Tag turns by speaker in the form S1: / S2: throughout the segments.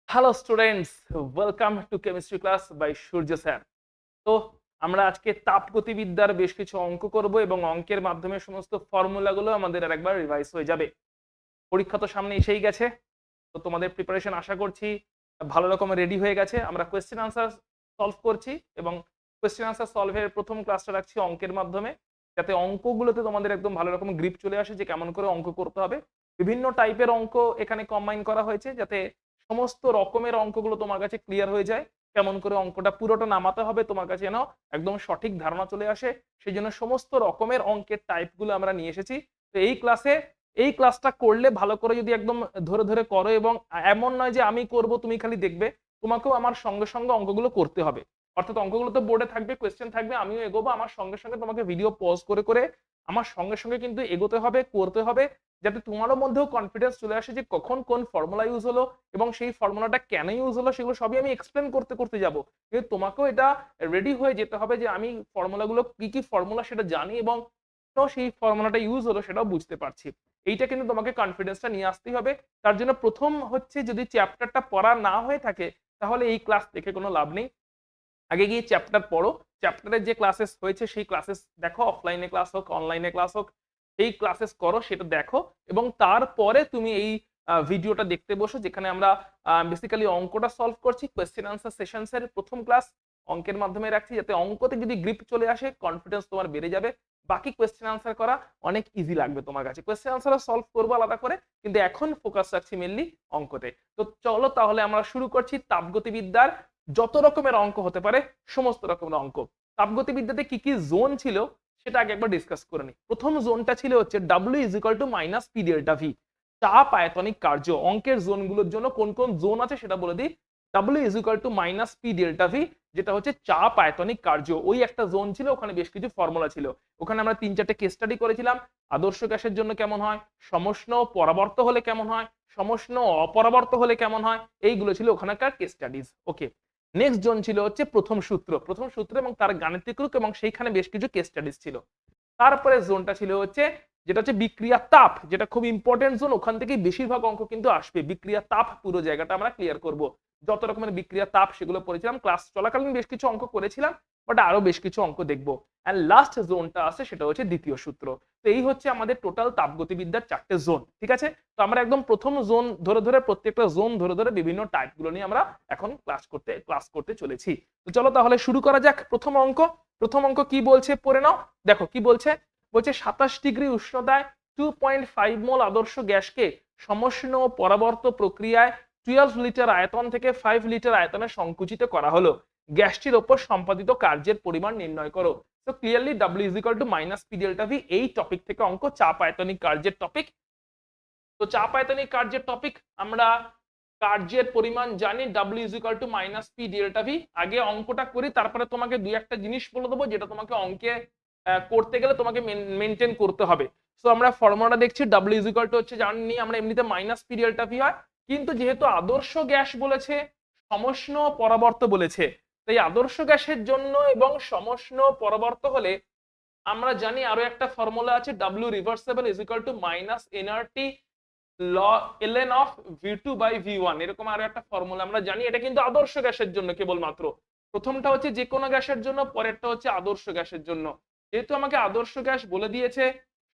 S1: Hello students, welcome to chemistry class by Surya sir. তো আমরা আজকে তাপগতিবিদ্যার বেশ কিছু অঙ্ক করব এবং অঙ্কের মাধ্যমে সমস্ত ফর্মুলাগুলো আমাদের আরেকবার রিভাইজ হয়ে যাবে। পরীক্ষা তো সামনে এসেই গেছে, তো তোমাদের প্রিপারেশন আশা করছি ভালো রকমের রেডি হয়ে গেছে। আমরা কোয়েশ্চেন আনসার সলভ করছি এবং কোয়েশ্চেন আনসার সলভের প্রথম ক্লাসটা রাখছি অঙ্কের মাধ্যমে, যাতে অঙ্কগুলোতে তোমাদের একদম ভালো রকম গ্রিপ চলে আসে যে কেমন করে অঙ্ক করতে হবে। বিভিন্ন টাইপের অঙ্ক এখানে কম্বাইন করা হয়েছে যাতে সমস্ত রকমের অঙ্কগুলো তোমার কাছে ক্লিয়ার হয়ে যায়। কেমন করে অঙ্কটা পুরোটা নামাতে হবে তোমার কাছে যেন একদম সঠিক ধারণা চলে আসে, সেই জন্য সমস্ত রকমের অঙ্কের টাইপগুলো আমরা নিয়ে এসেছি। তো এই ক্লাসটা করলে ভালো করে যদি একদম ধরে ধরে করো, এবং এমন নয় যে আমি করব তুমি খালি দেখবে, তোমাকেও আমার সঙ্গে সঙ্গে অঙ্কগুলো করতে হবে। অর্থাৎ অঙ্কগুলো তো বোর্ডে থাকবে, কোয়েশ্চেন থাকবে, আমিও এগোবো আমার সঙ্গে সঙ্গে, তোমাকে ভিডিও পজ করে করে আমার সঙ্গে সঙ্গে কিন্তু এগোতে হবে, করতে হবে, যাতে তোমারও মধ্যেও কনফিডেন্স চলে আসে যে কখন কোন ফর্মুলা ইউজ হলো এবং সেই ফর্মুলাটা কেন ইউজ হলো সেগুলো সবই আমি এক্সপ্লেন করতে করতে যাব। কিন্তু তোমাকেও এটা রেডি হয়ে যেতে হবে যে আমি ফর্মুলাগুলো কি কি ফর্মুলা সেটা জানি এবং সেই ফর্মুলাটা ইউজ হলো সেটাও বুঝতে পারছি। এইটা কিন্তু তোমাকে কনফিডেন্সটা নিয়ে আসতেই হবে। তার জন্য প্রথম হচ্ছে, যদি চ্যাপ্টারটা পড়া না হয়ে থাকে তাহলে এই ক্লাস দেখে কোনো লাভ নেই। আগে গিয়ে চ্যাপ্টার পড়ো, চ্যাপ্টারের যে ক্লাসেস হয়েছে সেই ক্লাসেস দেখো, অফলাইনে ক্লাস হোক অনলাইনে ক্লাস হোক, এই ক্লাসেস করো, সেটা দেখো এবং তারপরে তুমি এই ভিডিওটা দেখতে বসো, যেখানে আমরা বেসিক্যালি অঙ্কটা সলভ করছি। কোয়েশ্চেন আনসার সেশনস এর প্রথম ক্লাস অঙ্কের মাধ্যমে রাখছি, যাতে অঙ্কতে যদি গ্রিপ চলে আসে কনফিডেন্স তোমার বেড়ে যাবে। বাকি কোয়েশ্চেন আনসার করা অনেক ইজি লাগবে তোমার কাছে। কোয়েশ্চেন আনসার সলভ করবো আলাদা করে, কিন্তু এখন ফোকাস রাখছি মেনলি অঙ্কতে। তো চলো তাহলে আমরা শুরু করছি তাপগতিবিদ্যার যত রকমের অঙ্ক হতে পারে সমস্ত রকমের অঙ্ক। তাপগতিবিদ্যাতে কি কি জোন ছিল সেটা আগে একবার ডিসকাস করে নিই। প্রথম জোনটা ছিল হচ্ছে W is equal to minus P delta V, চাপ আয়তনিক কার্য। অঙ্কের জোনগুলোর জন্য কোন কোন জোন আছে সেটা বলে দিই। W is equal to minus P delta V, যেটা হচ্ছে চাপ আয়তনিক কার্য, ওই একটা জোন ছিল, ওখানে বেশ কিছু ফর্মুলা ছিল। ওখানে আমরা 3-4টে কেস স্টাডি করেছিলাম। আদর্শ গ্যাসের জন্য কেমন হয়, সমষ্ণ পরাবর্ত হলে কেমন হয়, সমষ্ণ অপরাবর্ত হলে কেমন হয়, এইগুলো ছিল ওখানকার কেস স্টাডিজ। ওকে, নেক্সট জোন ছিল হচ্ছে প্রথম সূত্র এবং তার গাণিতিক রূপ, এবং সেইখানে বেশ কিছু কেস স্টাডিজ ছিল। তারপরে জোনটা ছিল হচ্ছে যেটা হচ্ছে বিক্রিয়া তাপ, যেটা খুব ইম্পর্টেন্ট জোন, ওখান থেকে বেশিরভাগ অঙ্ক কিন্তু আসবে। বিক্রিয়া তাপ পুরো জায়গাটা আমরা ক্লিয়ার করব, যত রকমের বিক্রিয়া তাপ সেগুলো পড়েছিলাম, ক্লাস চলাকালীন বেশ কিছু অঙ্ক করেছিলাম, বাট আরো বেশ কিছু অঙ্ক দেখবো। এন্ড লাস্ট জোনটা আছে সেটা হচ্ছে দ্বিতীয় সূত্র। তো এই হচ্ছে আমাদের টোটাল তাপগতিবিদ্যার 4টে জোন, ঠিক আছে। তো আমরা একদম প্রথম জোন ধরে ধরে, প্রত্যেকটা জোন ধরে ধরে বিভিন্ন টাইপ গুলো নিয়ে আমরা এখন ক্লাস করতে চলেছি। তো চলো তাহলে শুরু করা যাক। প্রথম অঙ্ক কি বলছে পড়ে নাও। দেখো কি বলছে, বলছে 27 ডিগ্রি উষ্ণতায় 2.5 মোল আদর্শ গ্যাসকে সমষ্ণ পরাবর্ত প্রক্রিয়ায় 12 লিটার আয়তন থেকে 5 লিটার আয়তনে সংকুচিত করা হলো। গ্যাসটির ওপর সম্পাদিত কার্যের পরিমাণ নির্ণয় করো। তো clearly W is equal to minus P delta V, এই টপিক থেকে অঙ্ক, চাপ আয়তনিক কার্যের টপিক। তো চাপ আয়তনিক কার্যের টপিক, আমরা কার্যের পরিমাণ জানি, W is equal to minus P delta V. আগে অঙ্কটা করি, তারপরে তোমাকে দুই একটা জিনিস বলে দেবো যেটা তোমাকে অঙ্কে করতে গেলে তোমাকে মেনটেন করতে হবে। সো আমরা ফর্মুলাটা দেখছি, ডাব্লিউ ইজ ইকুয়াল টু হচ্ছে জানি আমরা এমনিতে মাইনাস পি ডেল্টা ভি হয়, কিন্তু যেহেতু আদর্শ গ্যাস বলেছে, সমষ্ণ পরাবর্ত বলেছে, তাই আদর্শ গ্যাসের জন্য এবং সমষ্ণ পরাবর্ত হলে আমরা জানি আরো একটা ফর্মুলা আছে, W reversible is equal to minus nRT ln of v2 by v1, এরকম আরো একটা ফর্মুলা আমরা জানি। এটা কিন্তু আদর্শ গ্যাসের জন্য কেবলমাত্র, প্রথমটা হচ্ছে যে কোনো গ্যাসের জন্য, পরেরটা হচ্ছে আদর্শ গ্যাসের জন্য। যেহেতু আমাকে আদর্শ গ্যাস বলে দিয়েছে,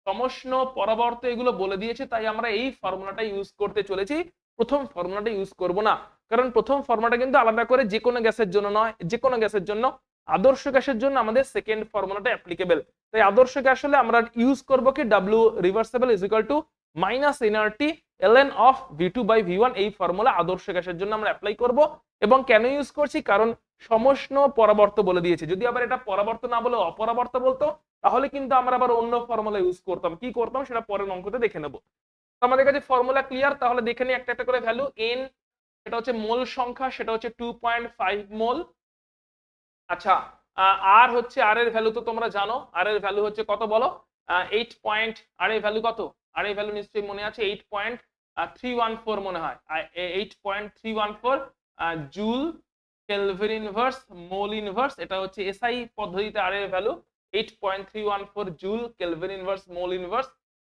S1: সমষ্ণ পরাবর্ত এগুলো বলে দিয়েছে, তাই আমরা এই ফর্মুলাটা ইউজ করতে চলেছি। প্রথম ফর্মুলাটা ইউজ করব না, কারণ প্রথম ফর্মুলাটা কিন্তু আলাদা করে যে কোনো গ্যাসের জন্য নয়, যে কোনো গ্যাসের জন্য। আদর্শ গ্যাসের জন্য আমাদের সেকেন্ড ফর্মুলাটা অ্যাপ্লিকেবল। তাই আদর্শ গ্যাস হলে আমরা ইউজ করব কি, W reversible is equal to minus nRT ln of v2 by v1, এই ফর্মুলা আদর্শ গ্যাসের জন্য আমরা অ্যাপ্লাই করব। এবং কেন ইউজ করছি, কারণ সমষ্ণ পরাবর্ত বলে দিয়েছে। যদি আবার এটা পরাবর্ত না বলে অপরাবর্ত বলতো, তাহলে কিন্তু আমরা আবার অন্য ফর্মুলা ইউজ করতাম। কি করতাম সেটা পরের অঙ্কতে দেখে নেব। তো আমাদের কাছে ফর্মুলা ক্লিয়ার, তাহলে দেখে নিই একটা একটা করে ভ্যালু। এন সেটা হচ্ছে মোল সংখ্যা, সেটা হচ্ছে 2.5 মোল। আচ্ছা, আর হচ্ছে আর এর ভ্যালু তো তোমরা জানো, আর এর ভ্যালু হচ্ছে কত বলো, 8 পয়েন্ট, আর এর ভ্যালু কত, আর এর ভ্যালু নিশ্চয়ই মনে আছে, 8.314 মনে হয়, 8.314 joule kelvin inverse mole inverse, এটা হচ্ছে এসআই পদ্ধতিতে আর এর value 8.314 joule kelvin inverse mole inverse.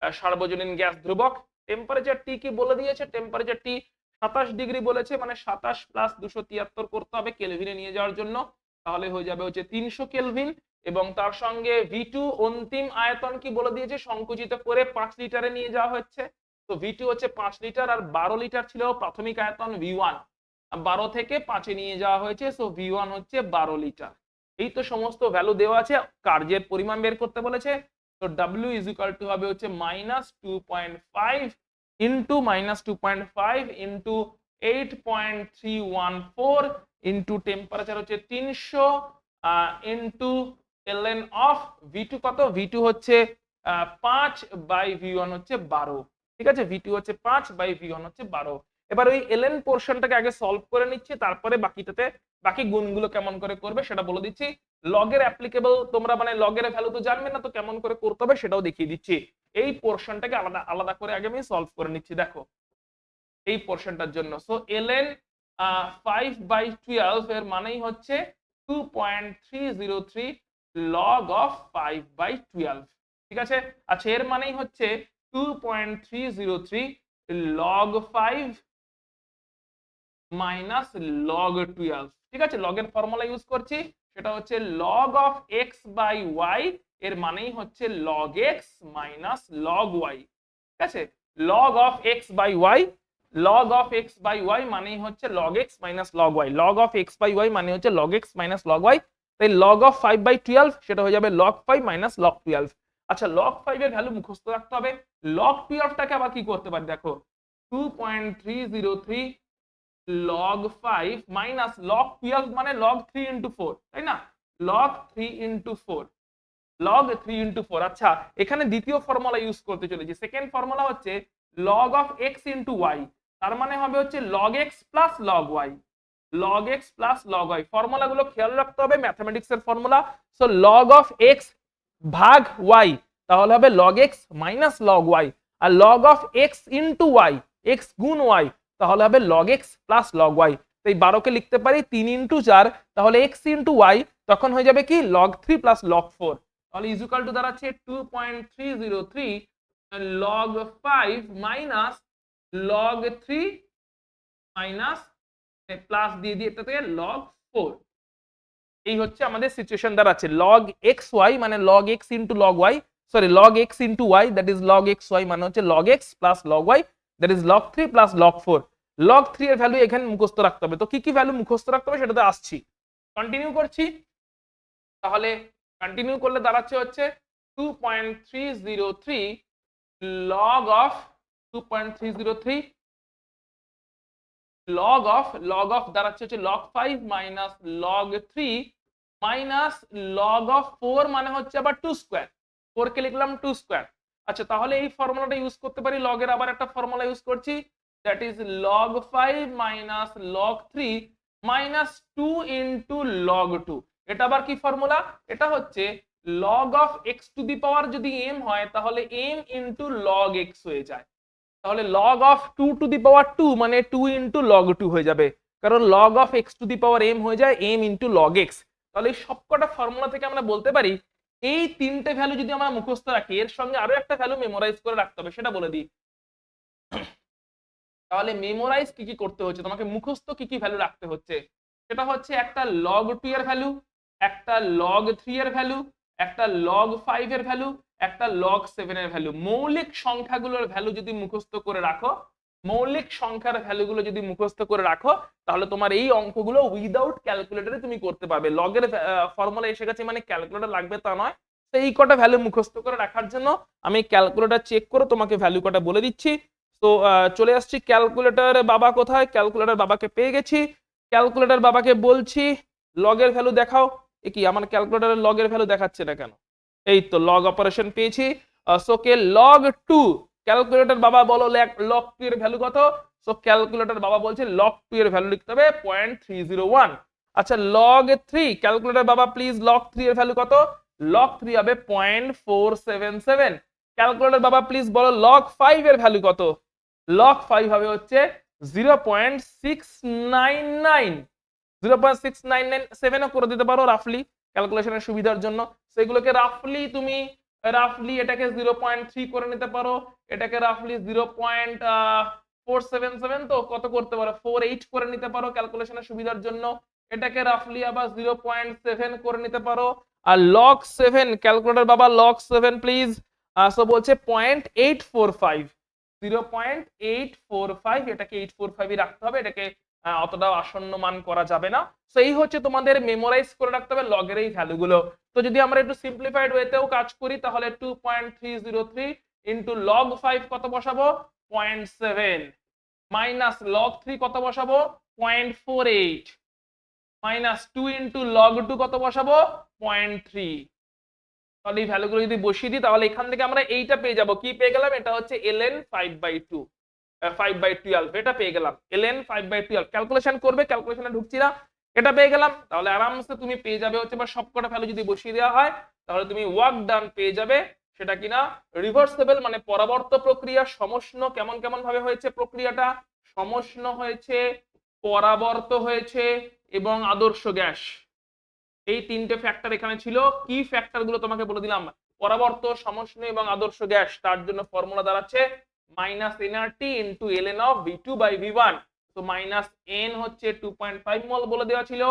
S1: সার্বজনীন গ্যাস ধ্রুবক। টেম্পারেচার টি কি বলে দিয়েছে, টেম্পারেচার টি 27 ডিগ্রি বলেছে, মানে 27 প্লাস 273 করতে হবে কেলভিনে নিয়ে যাওয়ার জন্য, তাহলে হয়ে যাবে হচ্ছে 300 কেলভিন। এবং তার সঙ্গে V2 অন্তিম আয়তন কি বলে দিয়েছে, সংকুচিত করে 5 লিটারে নিয়ে যাওয়া হচ্ছে। তো V2 হচ্ছে 5 লিটার, আর 12 লিটার ছিল প্রাথমিক আয়তন V1, 12 থেকে 5-এ নিয়ে যাওয়া হয়েছে, সো V1 হচ্ছে 12 লিটার। এই তো সমস্ত ভ্যালু দেওয়া আছে, কার্যের পরিমাণ বের করতে বলেছে। তো W ইজ ইকুয়াল টু হবে হচ্ছে -2.5 ইন্টু -2.5 ইন্টু 8.314 ইন্টু টেম্পারেচার হচ্ছে 300 ইন্টু ln অফ V2 কত, V2 হচ্ছে 5 বাই V1 হচ্ছে 12। ঠিক আছে, V2 হচ্ছে 5 বাই V1 হচ্ছে 12। এবার ওই ln পোর্শনটাকে আগে সলভ করে নিচ্ছি, তারপরে বাকিটাতে বাকি গুণগুলো কেমন করে করবে সেটা বলে দিচ্ছি। লগের অ্যাপ্লিকেবল তোমরা মানে লগের ভ্যালু তো জানবে না, তো কেমন করে করতে হবে সেটাও দেখিয়ে দিচ্ছি। এই পোর্শনটাকে আলাদা আলাদা করে আগে আমি সলভ করে নিচ্ছি। দেখো এই পোর্শনটার জন্য, সো ln 5/12 এর মানেই হচ্ছে 2.303 লগ অফ 5/12। ঠিক আছে, আচ্ছা এর মানেই হচ্ছে 2.303 লগ 5 মাইনাস লগ 12। ঠিক আছে, লগের ফর্মুলা ইউজ করছি, সেটা হচ্ছে log of x by y, এর মানেই হচ্ছে log x minus log y. ঠিক আছে, log of x by y, log of x by y মানেই হচ্ছে log x minus log y, log of x by y মানে হচ্ছে log x minus log y. তাই লগ অফ 5/12 সেটা হয়ে যাবে লগ 5 মাইনাস লগ 12। আচ্ছা লগ 5 এর ভ্যালু মুখস্থ রাখতে হবে। লগ 12টাকে আবার কি করতে পারি, দেখো 2.303 log 5 মাইনাস log 12 মানে log 3 into 4, তাই না, log 3 into 4, log 3 into 4। আচ্ছা এখানে দ্বিতীয় ফর্মুলা ইউজ করতে চলেছি, সেকেন্ড ফর্মুলা হচ্ছে log of x into y, তার মানে হবে হচ্ছে log x plus log y, log x plus log y। ফর্মুলাগুলো খেয়াল রাখতে হবে, ম্যাথমেটিক্স এর formula. So log of x ভাগ y তাহলে হবে log x minus log y, R log of x into y, x গুণ y তাহলে হবে log x plus log y। তো এই 12 কে লিখতে পারি 3 into 4, তাহলে x into y তখন হয়ে যাবে কি log 3 plus log 4, তাহলে ইজ ইকুয়াল টু দাঁড়াচ্ছে 2.303 log 5 minus log 3 minus plus দিয়ে দিয়ে এটা থেকে log 4। এই হচ্ছে আমাদের সিচুয়েশন দাঁড়াচ্ছে, log xy মানে log x into log y, sorry log x into y that is log xy মানে হচ্ছে log x plus log y that is log 3 plus log 4। log 3 এর ভ্যালু এখানে মুখস্থ রাখতে হবে, তো কি কি ভ্যালু মুখস্থ রাখতে হবে সেটাতে আসছি। কন্টিনিউ করছি, তাহলে কন্টিনিউ করলে দাঁড়াচ্ছে হচ্ছে 2.303 log of 2.303 log of দাঁড়াচ্ছে হচ্ছে log 5 minus log 3 minus log of 4 মানে হচ্ছে আবার 2 স্কয়ার, 4 কে লিখলাম 2 স্কয়ার। আচ্ছা তাহলে এই ফর্মুলাটা ইউজ করতে পারি, লগের আবার একটা ফর্মুলা ইউজ করছি, that is log 5 minus log 3 minus 2 into log 2। এটা আবার কি ফর্মুলা, এটা হচ্ছে log of x to the power যদি m হয় তাহলে m ইনটু log x হয়ে যায়, তাহলে log of 2 টু দি পাওয়ার 2 মানে 2 ইনটু log 2 হয়ে যাবে, কারণ log of x to the power m হয়ে যায় m ইনটু log x। তাহলে এই সবকটা ফর্মুলা থেকে আমরা বলতে পারি এই তিনটে ভ্যালু যদি আমরা মুখস্থ রাখি, এর সঙ্গে আরো একটা ভ্যালু মেমোরাইজ করে রাখতে হবে, সেটা বলে দিই। তাহলে মেমোরাইজ কি কি করতে হচ্ছে, তোমাকে মুখস্থ কি কি ভ্যালু রাখতে হচ্ছে, সেটা হচ্ছে একটা log 2 এর ভ্যালু, একটা log 3 এর ভ্যালু, একটা log 5 এর ভ্যালু, একটা log 7 এর ভ্যালু। মৌলিক সংখ্যাগুলোর ভ্যালু যদি মুখস্থ করে রাখো, মৌলিক সংখ্যার ভ্যালুগুলো যদি মুখস্থ করে রাখো, তাহলে তোমার এই অঙ্কগুলো উইদাউট ক্যালকুলেটরে তুমি করতে পারবে। লগের ফর্মুলা এসে গেছে মানে ক্যালকুলেটর লাগবে তা নয়, তো এই কটা ভ্যালু মুখস্থ করে রাখার জন্য আমি ক্যালকুলেটর চেক করে তোমাকে ভ্যালু কটা বলে দিচ্ছি। তো চলে আসছি ক্যালকুলেটর বাবা কোথায়, ক্যালকুলেটর বাবাকে পেয়ে গেছি। ক্যালকুলেটর বাবাকে বলছি লগের ভ্যালু দেখাও, এ কি আমার ক্যালকুলেটরের লগের ভ্যালু দেখাচ্ছে না কেন, এই তো লগ অপারেশন পেয়েছি। সোকে log 2, ক্যালকুলেটর বাবা বলো log 2 এর ভ্যালু কত, সো ক্যালকুলেটর বাবা বলছে log 2 এর ভ্যালু লিখতে হবে 0.301। আচ্ছা log 3, ক্যালকুলেটর বাবা প্লিজ log 3 এর ভ্যালু কত, log 3 হবে 0.477। ক্যালকুলেটর বাবা প্লিজ বলো log 5 এর ভ্যালু কত, log 5 হবে হচ্ছে 0.699, 0.697 করে দিতে পারো রাফলি ক্যালকুলেশনের সুবিধার জন্য। সেগুলোকে রাফলি তুমি এটাকে 0.3 করে নিতে পারো, এটাকে রাফলি 477 তো কত করতে পারো 48 করে নিতে পারো ক্যালকুলেশনের সুবিধার জন্য, এটাকে রাফলি আবার 0.7 করে নিতে পারো। আর log 7 ক্যালকুলেটর বাবা log 7 প্লিজ। সো বলছে 0.845, 0.845, এটাকে 845 ই রাখতে হবে, এটাকে অতটা আসন্ন মান করা যাবে না। সো এই হচ্ছে তোমাদের মেমোরাইজ করে রাখতে হবে লগের এই ভ্যালুগুলো। তো যদি আমরা একটু সিম্পলিফাইড ওয়েতেও কাজ করি তাহলে 2.303 ইনটু log 5 কত বসাবো 0.7 মাইনাস log 3 কত বসাবো 0.48 মাইনাস 2 ইনটু log 2 কত বসাবো 0.3। তাহলে এই ভ্যালুগুলো যদি বসিয়ে দিই তাহলে এখান থেকে আমরা এইটা পেয়ে যাব, কি পেয়ে গেলাম, এটা হচ্ছে ln 5/2 5/12, এটা পেয়ে গেলাম ln 5/12। ক্যালকুলেশন করবে, ক্যালকুলেশনে ঢুকছি না, এটা পেয়ে গেলাম। তাহলে আরামসে তুমি পেয়ে যাবে হচ্ছে বা সবকটা ভ্যালু যদি বসিয়ে দেওয়া হয় তাহলে তুমি ওয়ার্ক ডান পেয়ে যাবে, সেটা কিনা রিভার্সেবল মানে পরাবর্ত প্রক্রিয়া। সমষ্ণ কেমন কেমন ভাবে হয়েছে প্রক্রিয়াটা, সমষ্ণ হয়েছে, পরাবর্ত হয়েছে এবং আদর্শ গ্যাস, এই তিনটে ফ্যাক্টর এখানে ছিল। কি ফ্যাক্টর গুলো তোমাকে বলে দিলাম, পরাবর্ত, সমষ্ণ এবং আদর্শ গ্যাস, তার জন্য ফর্মুলা দাঁড়াচ্ছে minus nRT into ln of V2/V1। তো মাইনাস এন হচ্ছে 2.5 মোল বলে দেওয়া ছিল,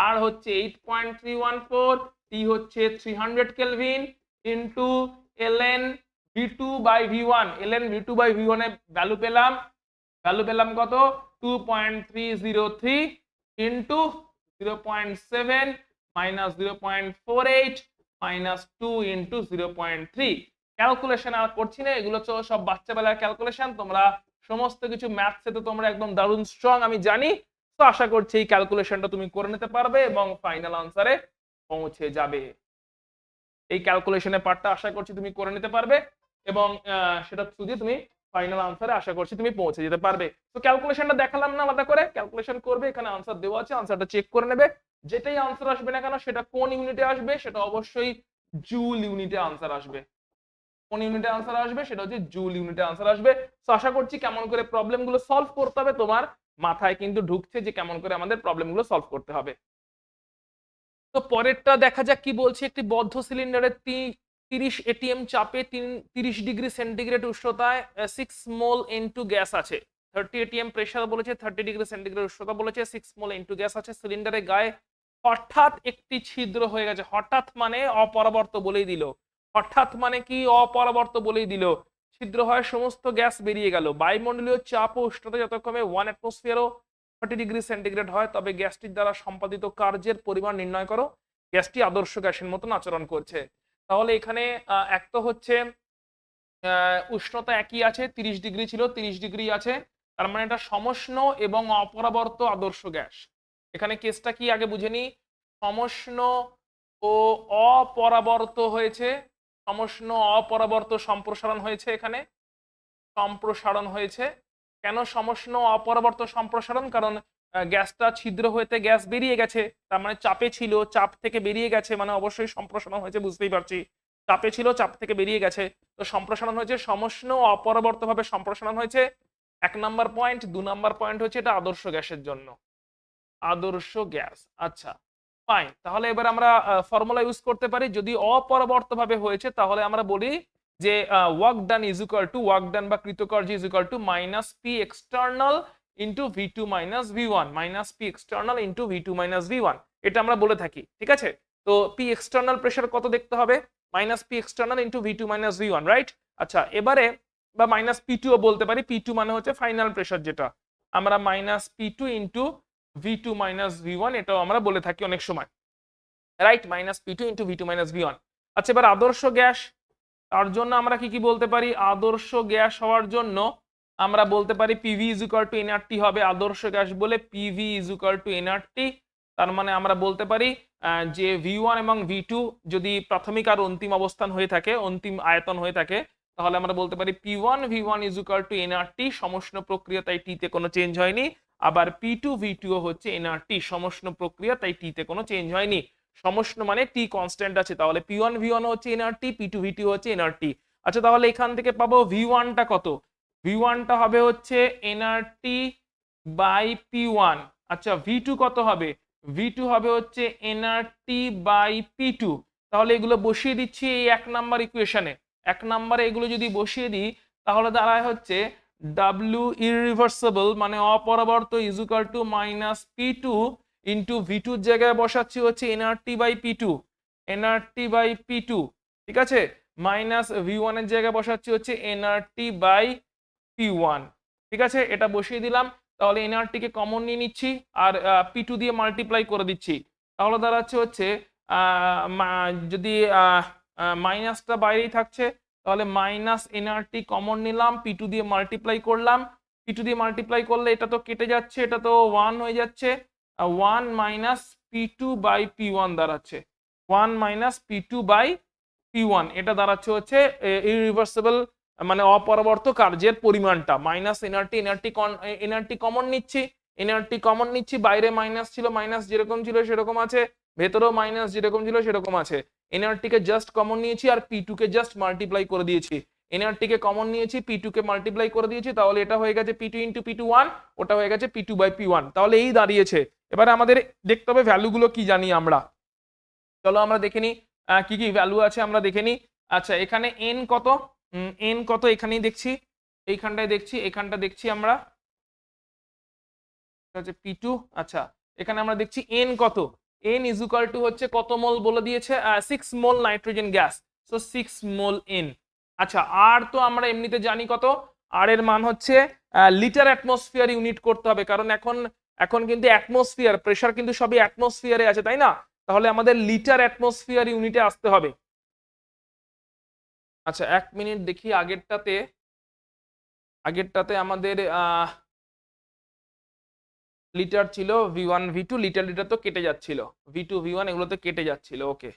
S1: আর হচ্ছে 8.314, টি হচ্ছে 300 kelvin into ln V2/V1। ln V2/V1 এর ভ্যালু পেলাম কত 2.303 into 0.7 minus 0.48 minus 2 into 0.3। Calculation আর করছি না, এগুলো তো সব বাচ্চাবেলার ক্যালকুলেশন, তোমরা সমস্ত কিছু ম্যাথসে তো তোমরা একদম দারুণ স্ট্রং আমি জানি। তো আশা করছি এই ক্যালকুলেশনটা তুমি করে নিতে পারবে এবং ফাইনাল আনসারে পৌঁছে যাবে। এই ক্যালকুলেশনের পার্টটা আশা করছি তুমি করে নিতে পারবে এবং সেটা থ্রু দিয়ে তুমি ফাইনাল আনসারে আশা করছি তুমি পৌঁছে যেতে পারবে। তো ক্যালকুলেশনটা দেখালাম না আলাদা করে, ক্যালকুলেশন করবে, এখানে আনসার দেওয়া আছে, আনসারটা চেক করে নেবে। যেটাই আনসার আসবে না কেন সেটা কোন ইউনিটে আসবে, সেটা অবশ্যই জুল ইউনিটে আনসার আসবে। কোন ইউনিটে আনসার আসবে, সেটা হচ্ছে জুল ইউনিটে আনসার আসবে। তো আশা করছি কেমন করে প্রবলেম গুলো সলভ করতে হবে তোমার মাথায় কিন্তু ঢুকছে যে কেমন করে আমাদের প্রবলেম গুলো সলভ করতে হবে। তো পরেরটা দেখা যাক কি বলছে। একটি বদ্ধ সিলিন্ডারে 30 এটিএম চাপে 30 ডিগ্রি সেন্টিগ্রেড উষ্ণতায় 6 মোল N2 গ্যাস আছে। 30 এটিএম প্রেসার বলেছে, 30 ডিগ্রি সেন্টিগ্রেড উষ্ণতা বলেছে, 6 মোল N2 গ্যাস আছে। সিলিন্ডারের গায়ে হঠাৎ একটি ছিদ্র হয়ে গেছে। হঠাৎ মানে অপরাবর্ত বলেই দিল, হঠাৎ মানে কি অপরাবর্ত বলেই দিল। ছিদ্র হয় সমস্ত গ্যাস বেরিয়ে গেল। বায়ুমণ্ডলীয় চাপ ও উষ্ণতা যথাক্রমে 1 অ্যাটমসফিয়ার ও 30 ডিগ্রি সেন্টিগ্রেড হয়, তবে গ্যাসটির দ্বারা সম্পাদিত কার্যের পরিমাণ নির্ণয় করো। গ্যাসটি আদর্শ গ্যাসের মতন আচরণ করছে। তাহলে এখানে এক তো হচ্ছে উষ্ণতা একই আছে, 30 ডিগ্রি ছিল, 30 ডিগ্রি আছে, তার মানে এটা সমষ্ণ এবং অপরাবর্ত আদর্শ গ্যাস। এখানে কেসটা কি আগে বুঝে নি, সমষ্ণ ও অপরাবর্ত হয়েছে, সমষ্ণ অপরাবর্ত সম্প্রসারণ হয়েছে, এখানে সম্প্রসারণ হয়েছে। কেন সমষ্ণ অপরাবর্ত সম্প্রসারণ, কারণ গ্যাসটা ছিদ্র হইতে গ্যাস বেরিয়ে গেছে, তার মানে চাপে ছিল, চাপ থেকে বেরিয়ে গেছে, মানে অবশ্যই সম্প্রসারণ হয়েছে, বুঝতেই পারছি চাপে ছিল, চাপ থেকে বেরিয়ে গেছে, তো সম্প্রসারণ হয়েছে, সমষ্ণ অপরাবর্ত ভাবে সম্প্রসারণ হয়েছে। 1 নাম্বার পয়েন্ট। 2 নাম্বার পয়েন্ট হচ্ছে এটা আদর্শ গ্যাসের জন্য, আদর্শ গ্যাস। আচ্ছা ফাইন, তাহলে এবার আমরা ফর্মুলা ইউজ করতে পারি। যদি অপরাবর্ত ভাবে হয়েছে তাহলে আমরা বলি যে work done is equal to, work done বা কৃতকার্য is equal to minus P external into V2 minus V1, minus P external into V2 minus V1, এটা আমরা বলে থাকি, ঠিক আছে। তো পি এক্সটার্নাল প্রেসার কত দেখতে হবে, minus P external into V2 minus V1, right. আচ্ছা এবারে বা মাইনাস P2 ও বলতে পারি, P2 মানে হচ্ছে ফাইনাল প্রেসার, যেটা আমরা minus P2 into V2 minus V1 এটাও আমরা বলে থাকি অনেক সময়, right, minus P2 into V2 minus V1। আচ্ছা এবার আদর্শ গ্যাস, তার জন্য আমরা কি কি বলতে পারি, আদর্শ গ্যাস হওয়ার জন্য আমরা বলতে পারি PV is equal two nRT হবে আদর্শ গ্যাস বলে, PV is equal two nRT। তার মানে আমরা বলতে পারি যে V1 এবং V2 যদি প্রাথমিক আর অন্তিম অবস্থান হয়ে থাকে, অন্তিম আয়তন হয়ে থাকে, তাহলে আমরা বলতে পারি P1 V1 is equal two nRT, সমষ্ণ প্রক্রিয়া তাই T তে কোনো চেঞ্জ হয়নি। আবার P2 V2 হচ্ছে nRT, সমষ্ণ প্রক্রিয়া তাই T তে কোনো চেঞ্জ হয়নি। সমষ্ণ মানে T কনস্ট্যান্ট আছে, তাহলে P1 V1 হচ্ছে nRT, P2 V2 হচ্ছে nRT। আচ্ছা তাহলে এখান থেকে পাবো V1 টা কত, V1 টা হবে হচ্ছে nRT বাই P1। আচ্ছা V2 কত হবে, V2 হবে হচ্ছে nRT বাই P2। তাহলে এগুলো বসিয়ে দিচ্ছি এই 1 নাম্বার ইকুয়েশনে। 1 নাম্বারে এগুলো যদি বসিয়ে দিই তাহলে দাঁড়ায় হচ্ছে ডাব্লিউ ইরিভার্সিবল মানে অপরাবর্ত is equal to minus P two into V টুর জায়গায় বসাচ্ছি হচ্ছে NRT by P two, NRT by P two, ঠিক আছে, মাইনাস ভি ওয়ানের জায়গায় বসাচ্ছি হচ্ছে এনআরটি বাই পি ওয়ান, ঠিক আছে, এটা বসিয়ে দিলাম। তাহলে এনআরটি কে কমন নিয়ে নিচ্ছি আর পি টু দিয়ে মাল্টিপ্লাই করে দিচ্ছি। তাহলে দাঁড়াচ্ছে হচ্ছে যদি মাইনাসটা বাইরেই থাকছে তাহলে মাইনাস এনআরটি কমন নিলাম, পি টু দিয়ে মাল্টিপ্লাই করলাম, পি টু দিয়ে মাল্টিপ্লাই করলে এটা তো কেটে যাচ্ছে, এটা তো 1 হয়ে যাচ্ছে, 1 minus P two by P one দাঁড়াচ্ছে, 1 minus P two by P one, এটা দাঁড়াচ্ছে হচ্ছে ইরিভার্সিবল মানে অপরাবর্ত কার্যের পরিমাণটা। মাইনাস এনআরটি, এনআরটি কমন নিচ্ছি, এনআরটি কমন নিচ্ছি, বাইরে মাইনাস ছিল, মাইনাস যেরকম ছিল সেরকম আছে, ভেতরেও মাইনাস যেরকম ছিল সেরকম আছে। এনআরটি কে জাস্ট কমন নিয়েছি আর পি টু কে জাস্ট মাল্টিপ্লাই করে দিয়েছি, এনআরটি কে কমন নিয়েছি, পি টু কে মাল্টিপ্লাই করে দিয়েছি, তাহলে এটা হয়ে গেছে P two into P two one, ওটা হয়ে গেছে P two by P one. তাহলে এই দাঁড়িয়েছে। এবারে আমাদের দেখতে হবে ভ্যালুগুলো কি জানি আমরা, চলো আমরা দেখে নিই কি কি ভ্যালু আছে আমরা দেখে নিই। আচ্ছা এখানে এন কত, এন কত এখানেই দেখছি, এইখানটায় দেখছি, এখানটা দেখছি আমরা হচ্ছে পি টু। আচ্ছা এখানে আমরা দেখছি এন কত, এন ইজ ইকুয়াল টু হচ্ছে কত মোল বলে দিয়েছে, 6 মোল নাইট্রোজেন গ্যাস, সো 6 মোল এন। আচ্ছা আর তো আমরা এমনিতে জানি কত, আর এর মান হচ্ছে লিটার অ্যাটমসফিয়ার ইউনিট করতে হবে, কারণ এখন এখন কিন্তু অ্যাটমসফিয়ার প্রেসার কিন্তু সবই অ্যাটমসফিয়ারে আছে তাই না, তাহলে আমাদের লিটার অ্যাটমসফিয়ার ইউনিটে আসতে হবে। আচ্ছা 1 মিনিট দেখি, আগেরটাতে আগেরটাতে আমাদের লিটার ছিল, V one V two, litre litre তো কেটে যাচ্ছিল, ভি টু ভি ওয়ান এগুলো তো কেটে যাচ্ছিল, ওকে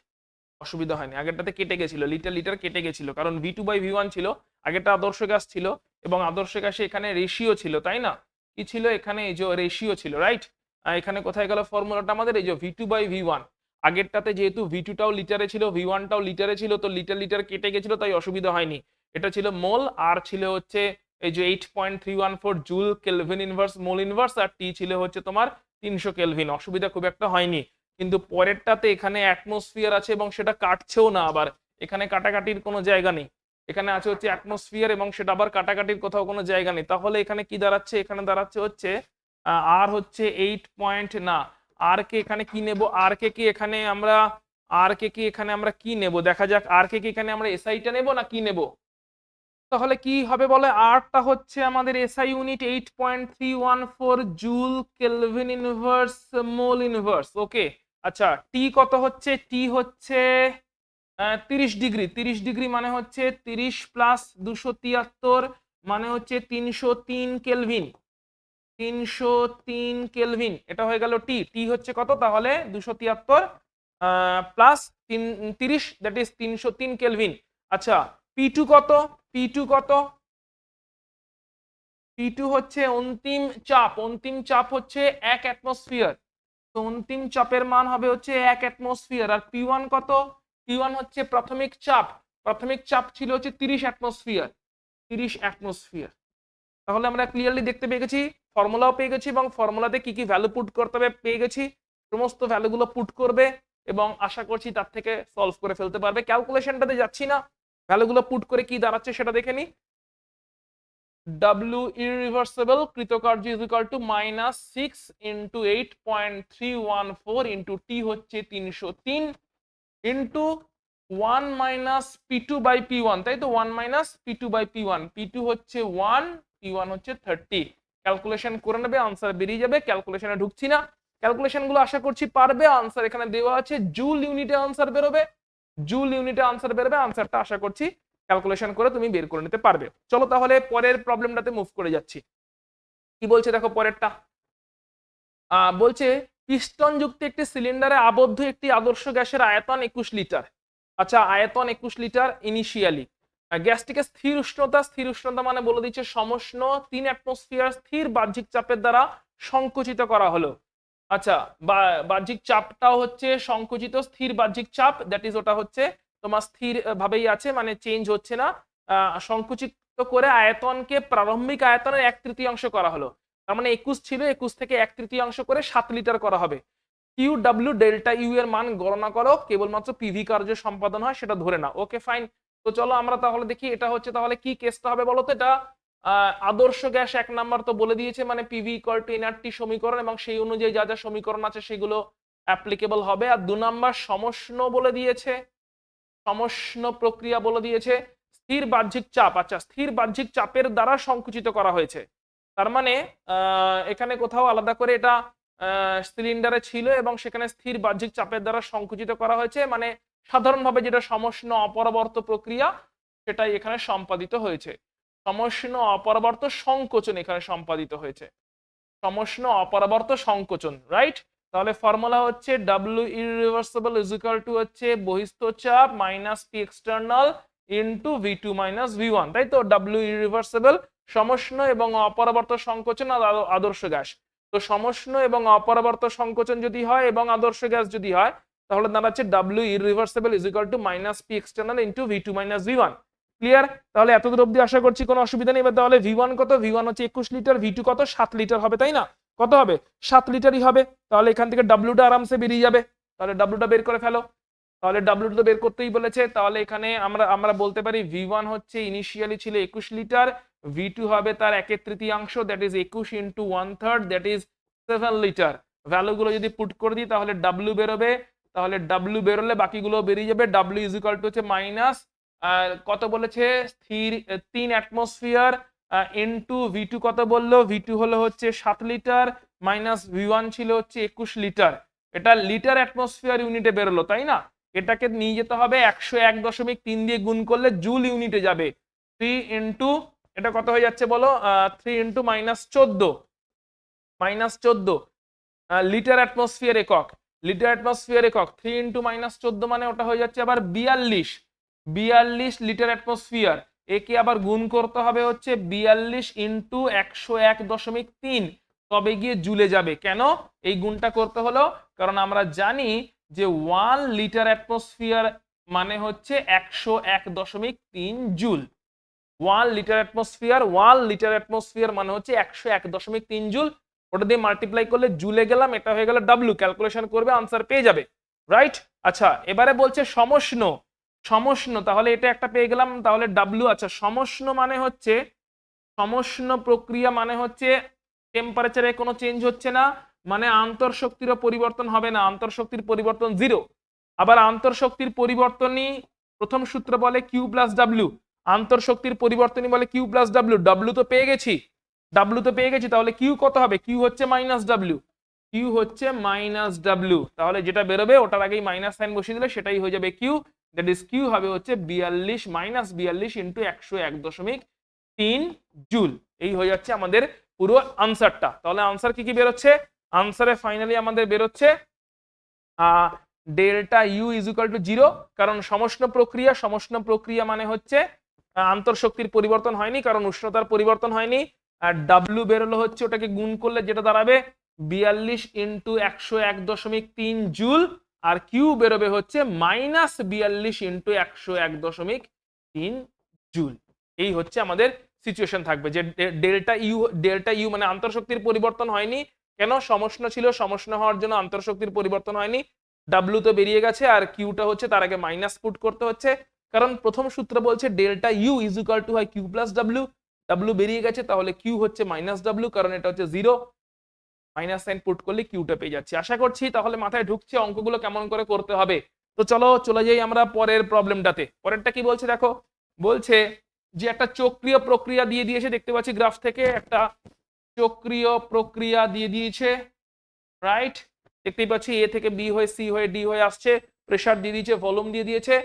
S1: অসুবিধা হয়নি, আগেরটাতে কেটে গেছিল, লিটার লিটার কেটে গেছিল, কারণ V two by V one ছিল, আগেরটা আদর্শ গ্যাস ছিল এবং আদর্শ গ্যাসে এখানে রেশিও ছিল তাই না, কি ছিল এখানে এই যে রেশিও ছিল, রাইট। এখানে কোথায় গেল ফর্মুলাটা আমাদের, এই যে V two by V one, আগেরটাতে যেহেতু ভি টুটাও লিটারে ছিল, ভি ওয়ানটাও লিটারে ছিল, তো লিটার লিটার কেটে গেছিল তাই অসুবিধা হয়নি। এটা ছিল মোল, আর ছিল হচ্ছে এই যে 8.314 joule kelvin inverse mole inverse, আর টি ছিল হচ্ছে তোমার 300 কেলভিন, অসুবিধা খুব একটা হয়নি। কিন্তু পরেরটাতে এখানে অ্যাটমসফিয়ার আছে এবং সেটা কাটছেও না, আবার এখানে কাটাকাটির কোনো জায়গা নেই, এখানে আছে হচ্ছে অ্যাটমসফিয়ার এবং সেটা আবার কাটাকাটির কোথাও কোনো জায়গা নেই, তাহলে এখানে কি দাঁড়াচ্ছে, এখানে দাঁড়াচ্ছে হচ্ছে আর হচ্ছে 8 পয়েন্ট না, আর কে এখানে কি নেব, আর কে কি এখানে আমরা, আর কে কি এখানে আমরা কি নেব দেখা যাক, আর কে কি এখানে আমরা এসআইটা নেব না কি নেব, তাহলে কি হবে বলে, আরটা হচ্ছে আমাদের SI unit 8.314 joule kelvin inverse mole inverse, okay. আচ্ছা টি কত হচ্ছে, টি হচ্ছে 30 ডিগ্রি, 30 ডিগ্রি মানে হচ্ছে 30 প্লাস 273 মানে হচ্ছে 303 কেলভিন, 303 কেলভিন, এটা হয়ে গেল টি, টি হচ্ছে কত তাহলে 273 প্লাস 30 দ্যাট ইজ 303 কেলভিন। আচ্ছা পি টু কত, পি টু কত, পি টু হচ্ছে অন্তিম চাপ, অন্তিম চাপ হচ্ছে 1 অ্যাটমসফিয়ার, তো অন্তিম চাপের মান হবে হচ্ছে 1 অ্যাটমসফিয়ার। আর পি ওয়ান কত, পি ওয়ান হচ্ছে প্রাথমিক চাপ, প্রাথমিক চাপ ছিল হচ্ছে 30 অ্যাটমসফিয়ার, 30 অ্যাটমসফিয়ার। তাহলে আমরা ক্লিয়ারলি দেখতে পেয়ে গেছি, ফর্মুলাও পেয়ে গেছি এবং ফর্মুলাতে কি কি ভ্যালু পুট করতে হবে পেয়ে গেছি, সমস্ত ভ্যালুগুলো পুট করবে এবং আশা করছি তার থেকে সলভ করে ফেলতে পারবে। ক্যালকুলেশনটাতে যাচ্ছি না, ভ্যালুগুলো পুট করে কি দাঁড়াচ্ছে সেটা দেখে নি। W irreversible কৃতকার্য is equal to minus 6 into 8.314 into T হচ্ছে 303 into 1 minus P2 by P1, তাই তো 1 minus P2 by P1, P2 হচ্ছে 1, P1 হচ্ছে 30, ক্যালকুলেশন করে নেবে আনসার বেরিয়ে যাবে, ক্যালকুলেশনে ঢুকছি না, ক্যালকুলেশন গুলো আশা করছি পারবে, আনসার এখানে দেওয়া আছে, জুল ইউনিটে আনসার বেরোবে, জুল ইউনিটে আনসার বেরোবে, আনসারটা আশা করছি ক্যালকুলেশন করে তুমি বের করে নিতে পারবে। চলো তাহলে পরের প্রবলেমটাতে মুভ করে যাচ্ছি, কি বলছে দেখো পরেরটা, বলছে পিস্টন যুক্ত একটি সিলিন্ডারে আবদ্ধ একটি আদর্শ গ্যাসের আয়তন 21 লিটার। আচ্ছা আয়তন 21 লিটার ইনিশিয়ালি, গ্যাসটিকে স্থির উষ্ণতা, স্থির উষ্ণতা মানে বলে দিচ্ছে সমষ্ণ 3 অ্যাটমসফিয়ার স্থির বাহ্যিক চাপের দ্বারা সংকুচিত করা হলো। আচ্ছা বাহ্যিক চাপটাও হচ্ছে সংকুচিত স্থির বাহ্যিক চাপ, দ্যাট ইজ ওটা হচ্ছে তোমার স্থির ভাবেই আছে মানে চেঞ্জ হচ্ছে না, সংকুচিত করে আয়তনকে প্রারম্ভিক আয়তনের 1/3 করা হলো, তার মানে 21 ছিল, 21 থেকে 1/3 করে 7 লিটার করা হবে। কিউ ডাব্লিউ ডেল্টা ইউ এর মান গণনা করো, কেবলমাত্র পিভি কার্য সম্পাদন হয় সেটা ধরে না, ওকে ফাইন। তো চলো আমরা তাহলে দেখি এটা হচ্ছে তাহলে কি কেসটা হবে বলো তো, এটা আদর্শ গ্যাস 1 নাম্বার তো বলে দিয়েছে, মানে পিভি ইকুয়াল টু এনআরটি সমীকরণ, এবং সেই অনুযায়ী যা যা সমীকরণ আছে সেগুলো অ্যাপ্লিকেবল হবে। আর 2 নাম্বার সমষ্ণ বলে দিয়েছে, সমষ্ণ প্রক্রিয়া বলে দিয়েছে। স্থির বাহ্যিক চাপ, আচ্ছা স্থির বাহ্যিক চাপের দ্বারা সংকুচিত করা হয়েছে, তার মানে এখানে কোথাও আলাদা করে এটা সিলিন্ডারে ছিল এবং সেখানে স্থির বাহ্যিক চাপের দ্বারা সংকুচিত করা হয়েছে, মানে সাধারণভাবে যেটা সমষ্ণ অপরাবর্ত প্রক্রিয়া সেটাই এখানে সম্পাদিত হয়েছে। সমষ্ণ অপরাবর্ত সংকোচন এখানে সম্পাদিত হয়েছে, সমষ্ণ অপরাবর্ত সংকোচন, রাইট। তাহলে ফর্মুলা হচ্ছে W irreversible is equal to হচ্ছে বহিস্থ চাপ minus P external into ভি2 minus V1, তাই তো। ডাব্লিউ ইরিভার্সিবল সমষ্ণ এবং অপরাবর্ত সংকোচন আর আদর্শ গ্যাস। তো সমষ্ণ এবং অপরাবর্ত সংকোচন যদি হয় এবং আদর্শ গ্যাস যদি হয়, তাহলে দাঁড়াচ্ছে W irreversible is equal to minus P external into ভি2 minus V1. Clear? তাহলে এতদূর অবধি আশা করছি কোনো অসুবিধা নেই। এবার তাহলে ভি1 কত? ভি1 হচ্ছে 21 লিটার, ভি2 কত? 7 লিটার হবে, তাই না? কত হবে? 7 লিটারই হবে। তাহলে এখান থেকে ডাব্লিউটা আরামসে বেরিয়ে যাবে। তাহলে ডাব্লিউটা বের করে ফেলো। তাহলে ডাব্লিউটা তো বের করতেই বলেছে, তাহলে এখানে আমরা বলতে পারি ভি1 হচ্ছে ইনিশিয়ালি ছিল 21 লিটার, ভি2 হবে তার 1/3 that is 21 into 1/3 that is 7 litre. ভ্যালুগুলো যদি পুট করে দিই তাহলে ডাব্লিউ বেরোবে, তাহলে ডাব্লিউ বেরোলে বাকিগুলো বেরিয়ে যাবে। ডাব্লিউ ইজ ইকুয়াল টু হচ্ছে মাইনাস কত বলেছে? স্থির 3 অ্যাটমসফিয়ার ইনটু ভি2 কত বললো? ভি2 হলো হচ্ছে 7 লিটার মাইনাস ভি1 ছিল হচ্ছে 21 লিটার। এটা লিটার অ্যাটমসফিয়ার ইউনিটে বেরোলো, তাই না? এটাকে নিয়ে যেতে হবে 101.3 দিয়ে গুণ করলে জুল ইউনিটে যাবে। 3 ইন্টু এটা কত হয়ে যাচ্ছে বলো? 3 ইন্টু -14 লিটার অ্যাটমসফিয়ার একক, লিটার অ্যাটমসফিয়ার একক। 3 ইন্টু -14 মানে ওটা হয়ে যাচ্ছে আবার 42 লিটার অ্যাটমসফিয়ার। একে আবার গুণ করতে হবে হচ্ছে 42 ইন্টু 101.3, তবে গিয়ে জুলে যাবে। কেন এই গুণটা করতে হলো? কারণ আমরা জানি যে 1 লিটার অ্যাটমসফিয়ার মানে হচ্ছে 101.3 জুল। 1 লিটার অ্যাটমসফিয়ার মানে হচ্ছে 101.3 জুল। ওটা দিয়ে মাল্টিপ্লাই করলে জুলে গেলাম, এটা হয়ে গেল ডাব্লিউ। ক্যালকুলেশন করবে, আনসার পেয়ে যাবে, রাইট। আচ্ছা এবারে বলছে সমষ্ণ, তাহলে এটা একটা পেয়ে গেলাম, তাহলে ডাব্লিউ। আচ্ছা সমষ্ণ মানে হচ্ছে, সমষ্ণ প্রক্রিয়া মানে হচ্ছে টেম্পারেচারে কোনো চেঞ্জ হচ্ছে না, মানে আন্তঃশক্তিরও পরিবর্তন হবে না, আন্তঃশক্তির পরিবর্তন 0। আবার আন্তঃশক্তির পরিবর্তনই প্রথম সূত্র বলে কিউ প্লাস ডাব্লিউ, আন্তঃশক্তির পরিবর্তনই বলে কিউ প্লাস ডাব্লিউ। ডাব্লিউ তো পেয়ে গেছি, তাহলে কিউ কত হবে? কিউ হচ্ছে মাইনাস ডাব্লিউ, তাহলে যেটা বেরোবে ওটার আগেই মাইনাস সাইন বসিয়ে দিলে সেটাই হয়ে যাবে কিউ, দ্যাট ইজ কিউ হবে হচ্ছে 42 ইন্টু 101.3 জুল। এই হয়ে যাচ্ছে আমাদের পুরো আনসারটা। তাহলে আনসার কি কি বেরোচ্ছে? আনসারে ফাইনালি আমাদের বেরোচ্ছে delta U is equal two 0, কারণ সমষ্ণ প্রক্রিয়া মানে হচ্ছে আন্তঃশক্তির পরিবর্তন হয়নি, কারণ উষ্ণতার পরিবর্তন হয়নি। আর ডাব্লিউ বেরোলো হচ্ছে, ওটাকে গুণ করলে যেটা দাঁড়াবে 42 ইন্টু 101.3 জুল, আর কিউ বেরোবে হচ্ছে মাইনাস 42 ইন্টু 101.3 জুল। এই হচ্ছে আমাদের সিচুয়েশন থাকবে যে ডেল্টা ইউ মানে আন্তঃশক্তির পরিবর্তন হয়নি। কেন? সমষ্ণ ছিল, সমষ্ণ হওয়ার জন্য আন্তঃশক্তির পরিবর্তন হয়নি। ডাব্লিউ তো বেরিয়ে গেছে, আর কিউটা হচ্ছে তার আগে মাইনাস পুট করতে হচ্ছে, কারণ প্রথম সূত্র বলছে delta U is equal two হয় কিউ প্লাস ডাব্লিউ। ডাব্লিউ বেরিয়ে গেছে, তাহলে কিউ হচ্ছে মাইনাস ডাব্লিউ, কারণ এটা হচ্ছে 0। মাইনাস সাইন পুট করলে কিউটা পেয়ে যাচ্ছি। আশা করছি তাহলে মাথায় ঢুকছে অঙ্কগুলো কেমন করে করতে হবে। তো চলো চলে যাই আমরা পরের প্রবলেমটাতে। পরেরটা কি বলছে দেখো, বলছে যে একটা চক্রীয় প্রক্রিয়া দিয়ে দিয়েছে, দেখতে পাচ্ছি গ্রাফ থেকে একটা চক্রীয় প্রক্রিয়া দিয়ে দিয়েছে, রাইট। দেখতেই পাচ্ছি এ থেকে বি হয়ে সি হয়ে ডি হয়ে আসছে, প্রেসার দিয়ে দিয়েছে, ভলিউম দিয়ে দিয়েছে।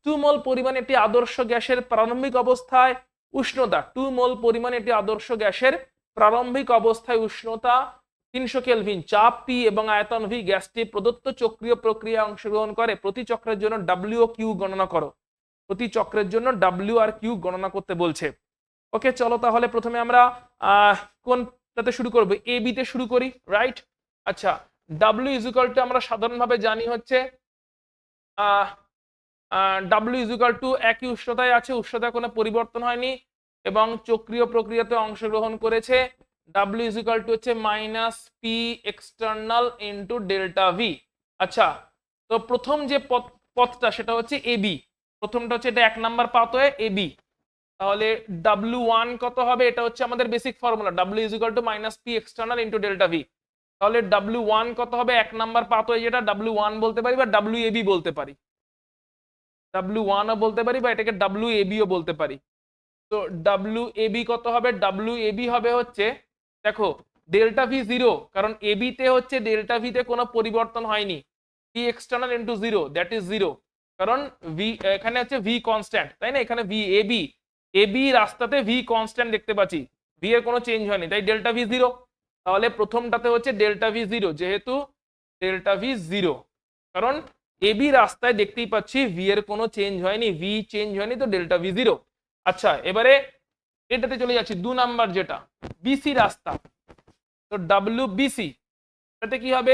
S1: 2 মোল পরিমাণ একটি আদর্শ গ্যাসের প্রারম্ভিক অবস্থায় উষ্ণতা, 2 মোল পরিমাণ একটি আদর্শ গ্যাসের প্রারম্ভিক অবস্থায় উষ্ণতা 300 কেলভিন, চাপ পি এবং আয়তন ভি। গ্যাসটি প্রদত্ত চক্রীয় প্রক্রিয়ায় অংশগ্রহণ করে। প্রতি চক্রের জন্য ডাব্লিউ ও কিউ গণনা করো। প্রতি চক্রের জন্য ডাব্লিউ আর কিউ গণনা করতে বলছে। ওকে চলো তাহলে প্রথমে আমরা কোনটাতে শুরু করব? এ বি তে শুরু করি, রাইট। আচ্ছা ডাব্লিউ ইজ ইকুয়াল টু আমরা সাধারণভাবে জানি হচ্ছে ডাব্লিউ ইজ ইকুয়াল টু একই উষ্ণতায় আছে, উষ্ণতায় কোনো পরিবর্তন হয়নি এবং চক্রীয় প্রক্রিয়াতে অংশগ্রহণ করেছে। ডাব্লিউ ইজ ইকুয়াল টু হচ্ছে minus P external into delta V. আচ্ছা তো প্রথম যে পথটা সেটা হচ্ছে এবি, প্রথমটা হচ্ছে এটা 1 নাম্বার পাথওয়ে এবি। তাহলে W1 কত হবে, এটা হচ্ছে আমাদের basic formula, W is equal to minus P external into delta V. তাহলে W1 কত হবে, এক নাম্বার পাত হয়ে, যেটা W1 বলতে পারি বা WAB বলতে পারি, W1 ও বলতে পারি বা এটাকে WAB ও বলতে পারি। তো WAB কত হবে, WAB হবে হচ্ছে, দেখো ডেল্টা ভি জিরো, কারণ এবি তে হচ্ছে ডেল্টা ভি তে কোনো পরিবর্তন হয়নি, P external into zero, that is zero, কারণ ভি এখানে হচ্ছে ভি কনস্ট্যান্ট, তাই না, এখানে ভি এবি, এবি রাস্তাতে ভি কনস্ট্যান্ট দেখতে পাচ্ছি, ভি এর কোনো চেঞ্জ হয়নি, তাই ডেল্টা ভি জিরো। তাহলে প্রথমটাতে হচ্ছে ডেল্টা ভি জিরো, যেহেতু ডেল্টা ভি জিরো, কারণ এবি রাস্তায় দেখতেই পাচ্ছি ভি এর কোনো চেঞ্জ হয়নি, ভি চেঞ্জ হয়নি, তো ডেল্টা ভি জিরো। আচ্ছা, এবারে এটাতে চলে যাচ্ছি, 2 নাম্বার যেটা বিসি রাস্তা, তো WBC তাতে কি হবে,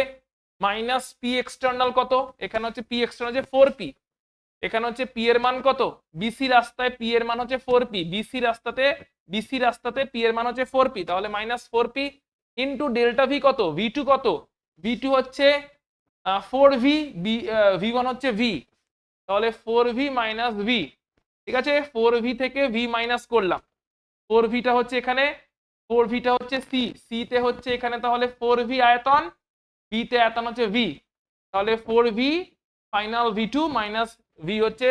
S1: মাইনাস পি এক্সটার্নাল কত, এখানে হচ্ছে পি এক্সটার্নাল হচ্ছে 4P, এখানে হচ্ছে পি এর মান কত, বিসি রাস্তায় পি এর মান হচ্ছে 4P, বিসি রাস্তাতে পি এর মান হচ্ছে 4P, তাহলে minus 4P into delta V কত, V2 কত, V2 হচ্ছে 4V, V1 হচ্ছে V, তাহলে 4V মাইনাস V, ঠিক আছে, 4V থেকে V মাইনাস করলাম, 4V টা হচ্ছে এখানে, 4V টা হচ্ছে সি তে হচ্ছে এখানে, তাহলে 4V আয়তন, বি তে আয়তন হচ্ছে V, তাহলে 4V final V2 minus V হচ্ছে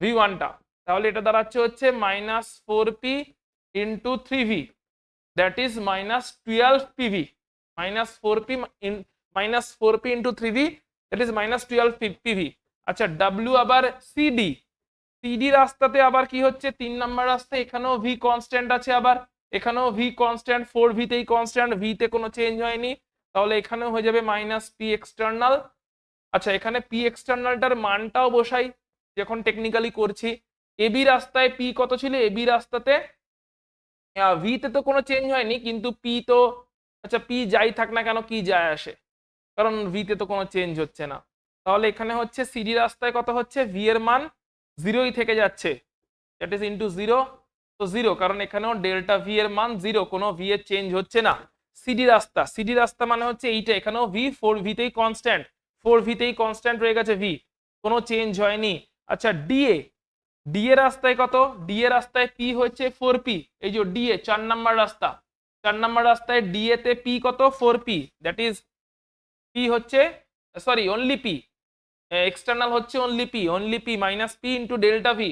S1: V1 টা, তাহলে এটা দাঁড়াচ্ছে হচ্ছে minus 4P into 3V, that is minus 12PV, minus 4P minus 4P into 3V, that is minus 12PV। আচ্ছা, W আবার সিডি রাস্তাতে আবার কি হচ্ছে, 3 নাম্বার রাস্তা, এখানেও ভি কনস্ট্যান্ট আছে, আবার এখানেও ভি কনস্ট্যান্ট, 4V তেই কনস্ট্যান্ট, ভি তে কোনো চেঞ্জ হয়নি, তাহলে এখানেও হয়ে যাবে মাইনাস পি এক্সটার্নাল। আচ্ছা, এখানে পি এক্সটার্নালটার মানটাও বসাই যখন টেকনিক্যালি করছি, এবি রাস্তায় পি কত ছিল, এবি রাস্তাতে ভি তে তো কোনো চেঞ্জ হয়নি, কিন্তু পি তো, আচ্ছা পি যাই থাক না কেন কি যায় আসে, কারণ ভি তে তো কোনো চেঞ্জ হচ্ছে না, তাহলে এখানে হচ্ছে সিডি রাস্তায় কত হচ্ছে, ভি এর মান জিরোই থেকে যাচ্ছে, দ্যাট ইজ ইনটু জিরো, তো জিরো, কারণ এখানেও ডেল্টা ভি এর মান জিরো, কোনো ভি এর চেঞ্জ হচ্ছে না। সিডি রাস্তা মানে হচ্ছে এইটা, এখানেও ভি 4V তেই কনস্ট্যান্ট, 4V তেই কনস্ট্যান্ট রয়ে গেছে, ভি কোনো চেঞ্জ হয়নি। আচ্ছা, ডি এ রাস্তায় কত, ডি এ রাস্তায় পি হচ্ছে 4P, এই যে ডি এ 4 নাম্বার রাস্তা, 4 নাম্বার রাস্তায় ডি এ তে পি কত, 4P, দ্যাট ইজ পি হচ্ছে, সরি অনলি পি, এক্সটার্নাল হচ্ছে only P minus P into delta V,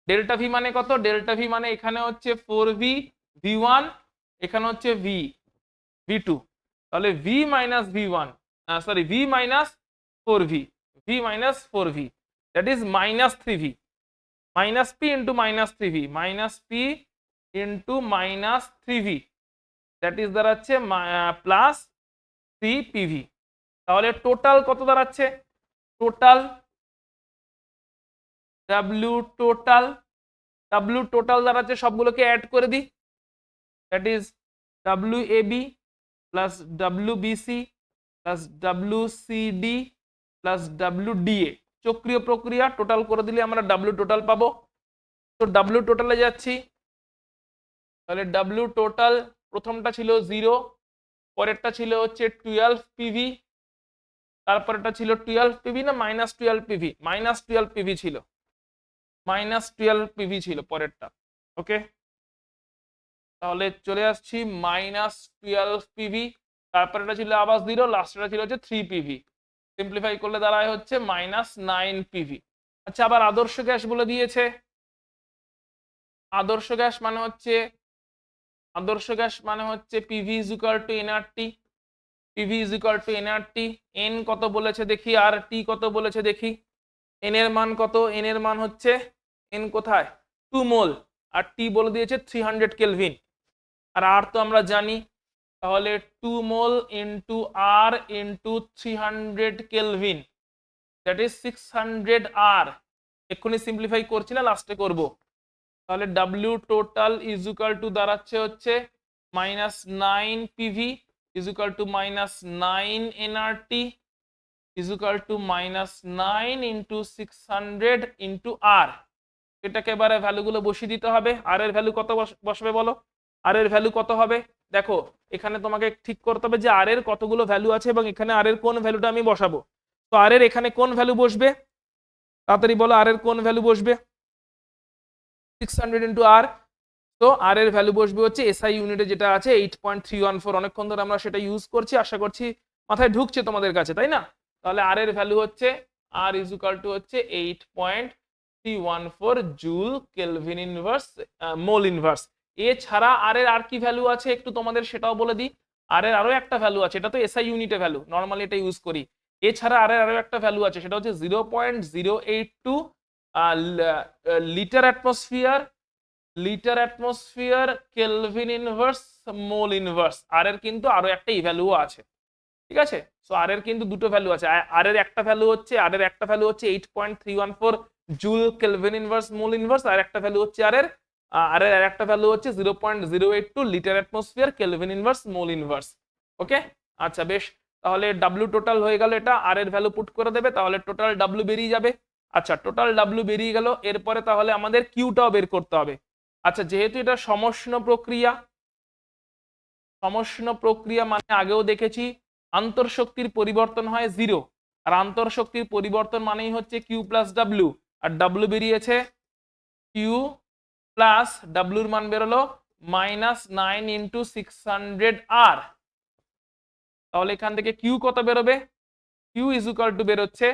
S1: delta V মানে কত, ডেল্টা ভি মানে এখানে হচ্ছে 4V V1, এখানে হচ্ছে V2, তাহলে V minus V1, sorry V minus 4V, V minus 4V, that is minus 3V, minus P into minus 3V, minus P into minus 3V, that is দাঁড়াচ্ছে plus 3PV। তাহলে total কত দাঁড়াচ্ছে, total W total দাঁড়াচ্ছে, সবগুলোকে add করে দিই, that is WAB plus WBC plus WCD plus WDA, চক্রীয় প্রক্রিয়া, total করে দিলে আমরা W টোটাল পাবো। তো W টোটালে যাচ্ছি, তাহলে W টোটাল প্রথমটা ছিল 0, পরেরটা ছিল হচ্ছে 12PV, তারপরেরটা ছিল 12PV না মাইনাস 12PV, মাইনাস 12PV ছিল, মাইনাস 12PV ছিল পরেরটা, ওকে, তাহলে চলে আসছি মাইনাস 12PV, তারপরেটা ছিল আবার 0, লাস্টেরটা ছিল হচ্ছে 3PV, সিম্পলিফাই করলে দাঁড়ায় হচ্ছে মাইনাস 9PV। আচ্ছা, আবার আদর্শ গ্যাস বলে দিয়েছে, আদর্শ গ্যাস মানে হচ্ছে PV is equal two nRT, PV is equal two nRT, N কত বলেছে দেখি, আর টি কত বলেছে দেখি, এন এর মান কত, এন এর মান হচ্ছে, এন কোথায় 2 মোল, আর টি বলে দিয়েছে 300 কেলভিন, আর তো আমরা জানি, তাহলে 2 mole into R into 300 kelvin, that is 600 R, এক্ষুনি সিম্পলিফাই করছি না, লাস্টে করব, তাহলে W total is equal to দাঁড়াচ্ছে হচ্ছে minus 9PV is equal to minus 9 NRT is equal to minus 9 into 600 into R, এটাকে এবারে ভ্যালুগুলো বসিয়ে দিতে হবে। আর এর ভ্যালু কত বসবে বলো, আর এর ভ্যালু কত হবে, দেখো এখানে তোমাকে ঠিক করতে হবে যে আর এর কতগুলো ভ্যালু আছে এবং এখানে আর এর কোন ভ্যালুটা আমি বসাবো, তো আর এর এখানে কোন ভ্যালু বসবে, তাড়াতাড়ি বলো, আর এর কোন ভ্যালু বসবে, 600 ইন্টু আর, তো আর এর ভ্যালু বসবে হচ্ছে এসআই ইউনিটে যেটা আছে 8.314। অনেকক্ষণ ধরে আমরা সেটা ইউজ করছি, আশা করছি মাথায় ঢুকছে তোমাদের কাছে, তাই না? তাহলে আর এর ভ্যালু হচ্ছে আর ইজ ইকুয়াল টু হচ্ছে 8.314 joule kelvin inverse mole inverse. এছাড়া আর এর আর কি ভ্যালু আছে একটু তোমাদের সেটাও বলে দিই। আর এর আরো একটা ভ্যালু আছে, এটা তো এসআই ইউনিটে ভ্যালু, নর্মালি এটা ইউজ করি। এছাড়া আর এর আরো একটা ভ্যালু আছে, সেটা হচ্ছে 0.082 litre atmosphere kelvin inverse mole inverse. R এর কিন্তু আরো একটা ভ্যালু আছে, ঠিক আছে? সো আর এর কিন্তু দুটো ভ্যালু আছে। আর এর একটা ভ্যালু হচ্ছে 8.314 joule kelvin inverse mole inverse, আর একটা ভ্যালু হচ্ছে আর এর একটা ভ্যালু হচ্ছে 0.082 litre atmosphere kelvin inverse mole inverse. Okay, আচ্ছা বেশ, তাহলে ডাব্লিউ টোটাল হয়ে গেল, এটা আর এর ভ্যালু পুট করে দেবে, তাহলে টোটাল ডাব্লিউ বেরিয়ে যাবে। আচ্ছা, টোটাল ডাব্লিউ বেরিয়ে গেল, এরপরে তাহলে আমাদের কিউটাও বের করতে হবে। আচ্ছা, যেহেতু এটা সমষ্ণ প্রক্রিয়া মানে আগেও দেখেছি আন্তঃশক্তির পরিবর্তন হয় 0, আর আন্তঃশক্তির পরিবর্তন মানেই হচ্ছে কিউ প্লাস ডাব্লিউ, আর ডাব্লিউ বেরিয়েছে কিউ প্লাস ডাব্লিউর মান বেরোলো -9 ইন্টু 600 আর। তাহলে এখান থেকে কিউ কত বেরোবে? কিউ ইজ ইকুয়াল টু বেরোচ্ছে